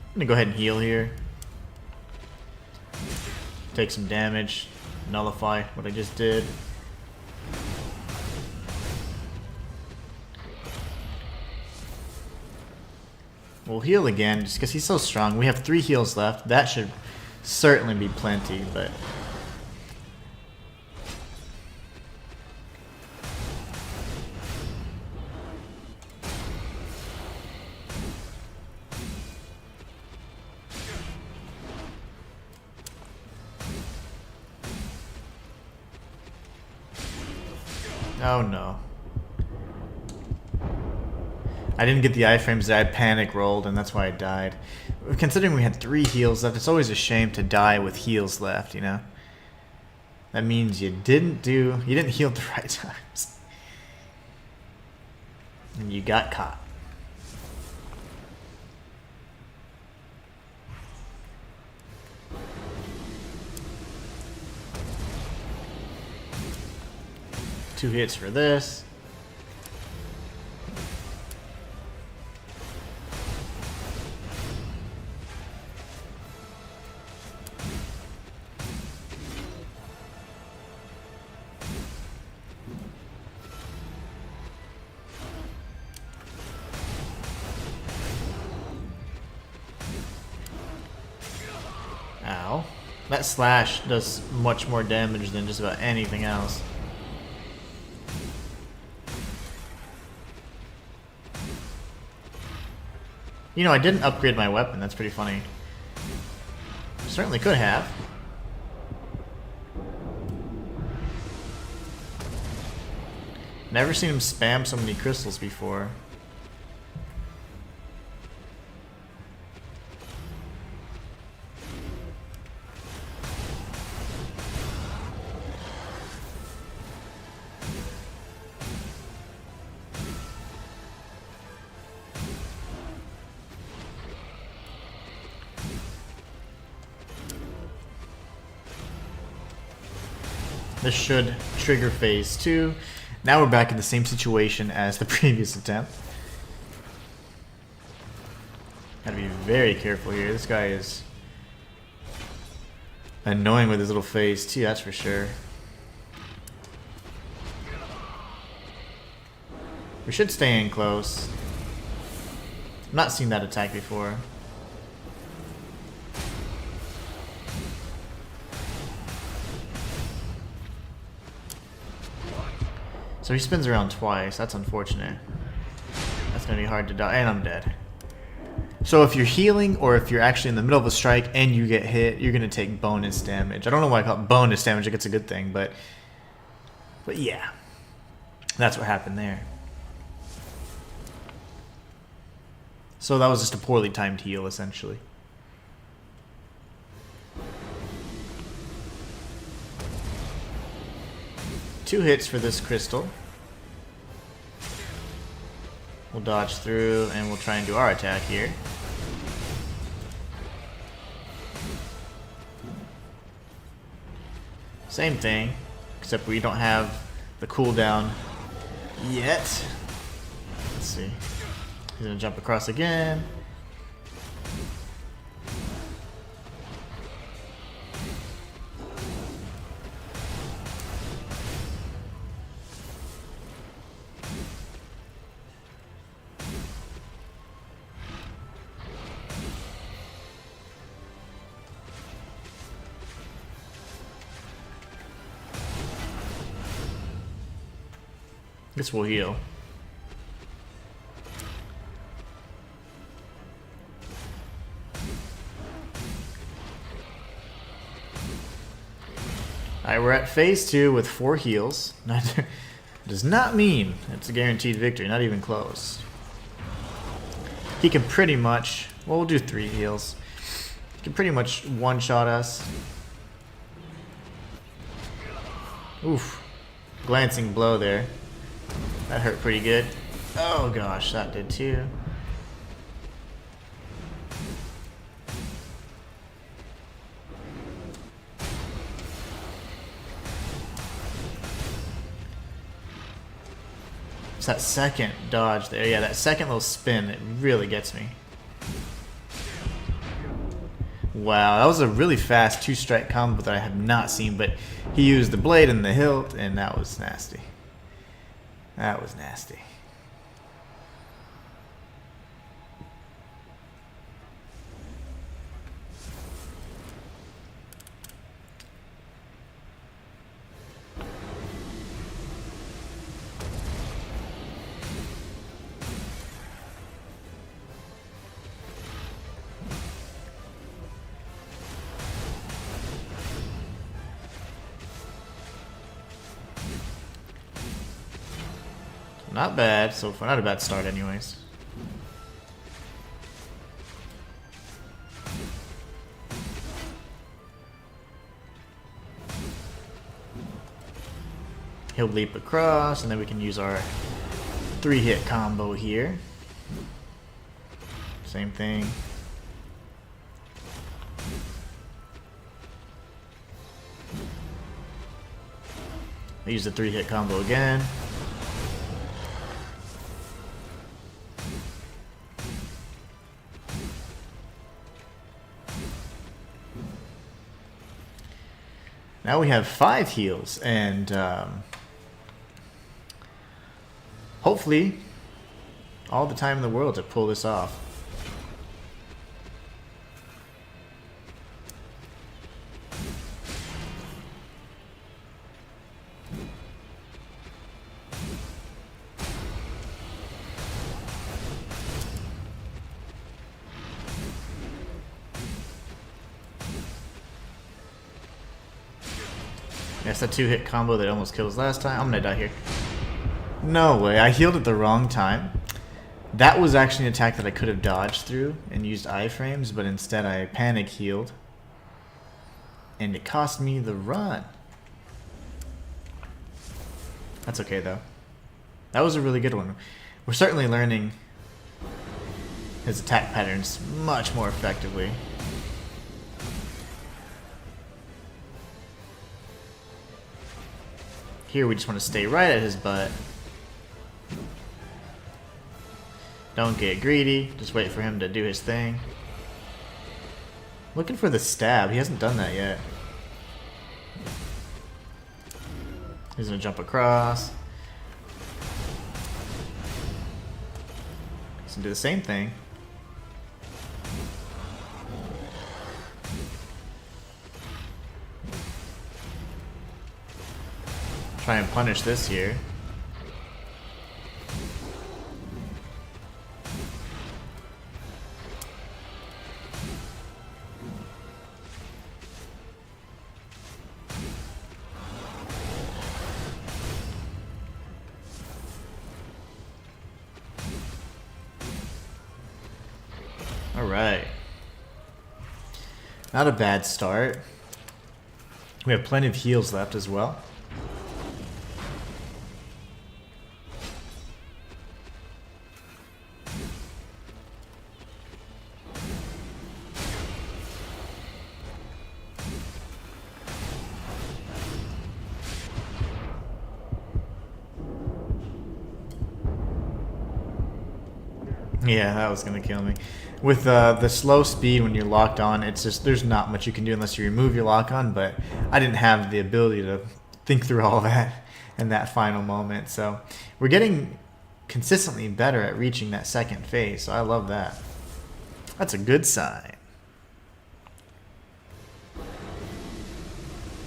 I'm gonna go ahead and heal here. Take some damage. Nullify what I just did. We'll heal again just because he's so strong. We have 3 heals left. That should certainly be plenty, but... Oh no. I didn't get the iframes there. I panic rolled and that's why I died. Considering we had 3 heals left, it's always a shame to die with heals left, you know? That means you didn't heal at the right times. And you got caught. Two hits for this. Ow. That slash does much more damage than just about anything else. You know, I didn't upgrade my weapon. That's pretty funny. Certainly could have. Never seen him spam so many crystals before. This should trigger phase 2. Now we're back in the same situation as the previous attempt. Gotta be very careful here. This guy is annoying with his little phase 2, that's for sure. We should stay in close. I've not seen that attack before. So he spins around twice. That's unfortunate. That's gonna be hard to dodge. And I'm dead. So if you're healing or if you're actually in the middle of a strike and you get hit, you're gonna take bonus damage. I don't know why I call it bonus damage. I guess it's a good thing, but yeah, that's what happened there. So that was just a poorly timed heal, essentially. Two hits for this crystal. We'll dodge through and we'll try and do our attack here. Same thing, except we don't have the cooldown yet. Let's see. He's gonna jump across again. This will heal. Alright, we're at phase 2 with 4 heals. Does not mean it's a guaranteed victory, not even close. He can pretty much, well, we'll do 3 heals. He can pretty much one-shot us. Oof. Glancing blow there. That hurt pretty good. Oh gosh, that did too. It's that second dodge there. Yeah, that second little spin, it really gets me. Wow, that was a really fast 2-strike combo that I have not seen, but he used the blade and the hilt, and that was nasty. That was nasty. Not bad so far. Not a bad start anyways. He'll leap across, and then we can use our 3-hit combo here. Same thing. I use the 3-hit combo again. Now we have 5 heals, and hopefully all the time in the world to pull this off. That's a 2-hit combo that almost kills last time. I'm gonna die here. No way, I healed at the wrong time. That was actually an attack that I could have dodged through and used iframes, but instead I panic healed. And it cost me the run. That's okay though. That was a really good one. We're certainly learning his attack patterns much more effectively. Here we just want to stay right at his butt. Don't get greedy. Just wait for him to do his thing. Looking for the stab. He hasn't done that yet. He's gonna jump across. He's gonna do the same thing. Try and punish this here. Alright. Not a bad start. We have plenty of heals left as well. Yeah, that was gonna kill me. With the slow speed when you're locked on, it's just there's not much you can do unless you remove your lock on. But I didn't have the ability to think through all that in that final moment. So we're getting consistently better at reaching that second phase. So I love that. That's a good sign.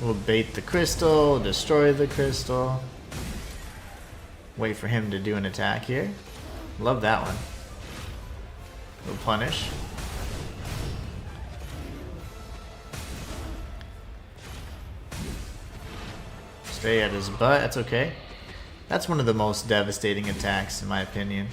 We'll bait the crystal, destroy the crystal. Wait for him to do an attack here. Love that one. We'll punish. Stay at his butt, that's okay. That's one of the most devastating attacks in my opinion.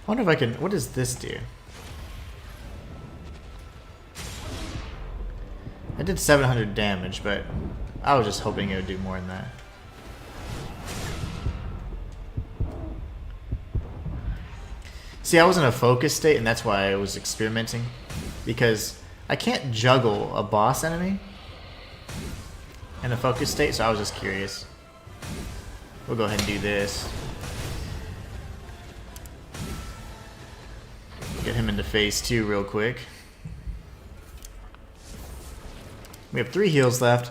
I wonder if I can, what does this do? I did 700 damage, but I was just hoping it would do more than that. See, I was in a focus state, and that's why I was experimenting. Because I can't juggle a boss enemy in a focus state, so I was just curious. We'll go ahead and do this. Get him into phase 2 real quick. We have 3 heals left.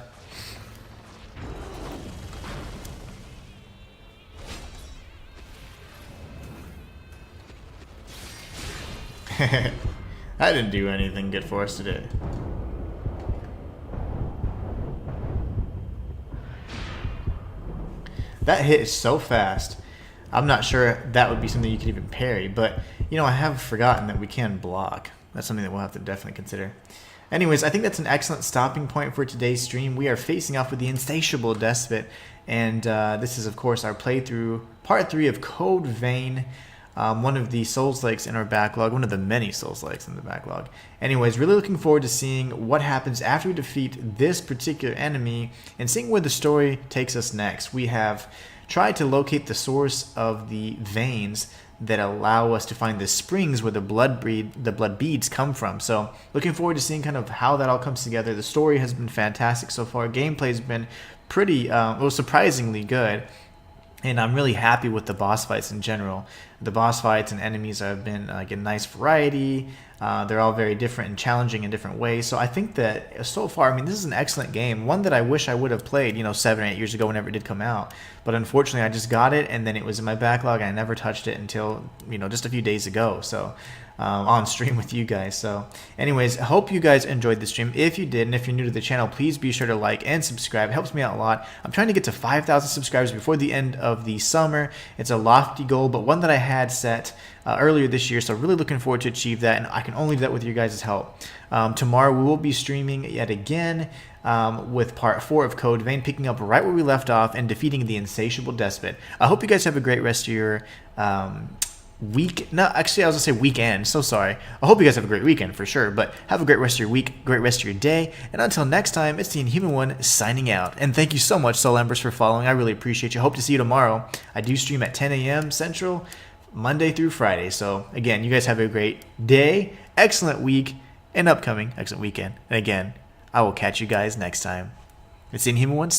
That didn't do anything good for us today. That hit is so fast. I'm not sure that would be something you could even parry, but you know, I have forgotten that we can block. That's something that we'll have to definitely consider. Anyways, I think that's an excellent stopping point for today's stream. We are facing off with the Insatiable Despot, and this is, of course, our playthrough, part 3 of Code Vein, one of the Souls-likes in our backlog, one of the many Souls-likes in the backlog. Anyways, really looking forward to seeing what happens after we defeat this particular enemy and seeing where the story takes us next. We have tried to locate the source of the veins that allow us to find the springs where the blood beads come from. So looking forward to seeing kind of how that all comes together. The story has been fantastic so far. Gameplay has been pretty, well, surprisingly good. And I'm really happy with the boss fights in general. The boss fights and enemies have been like a nice variety. They're all very different and challenging in different ways. So I think that so far, I mean, this is an excellent game. One that I wish I would have played, you know, 7 or 8 years ago whenever it did come out. But unfortunately, I just got it and then it was in my backlog. I never touched it until, you know, just a few days ago. So on stream with you guys. So anyways, I hope you guys enjoyed the stream. If you did, and if you're new to the channel, please be sure to like and subscribe. It helps me out a lot. I'm trying to get to 5,000 subscribers before the end of the summer. It's a lofty goal, but one that I had set earlier this year, so really looking forward to achieve that, and I can only do that with your guys' help. Tomorrow we will be streaming yet again with part 4 of Code Vein, picking up right where we left off and defeating the Insatiable Despot. I hope you guys have a great rest of your week. No, actually, I was going to say weekend. So sorry. I hope you guys have a great weekend for sure. But have a great rest of your week, great rest of your day. And until next time, it's the Inhuman One signing out. And thank you so much, Soul Embers, for following. I really appreciate you. Hope to see you tomorrow. I do stream at 10 a.m. Central, Monday through Friday. So again, you guys have a great day, excellent week, and upcoming excellent weekend. And again, I will catch you guys next time. It's the Inhuman One.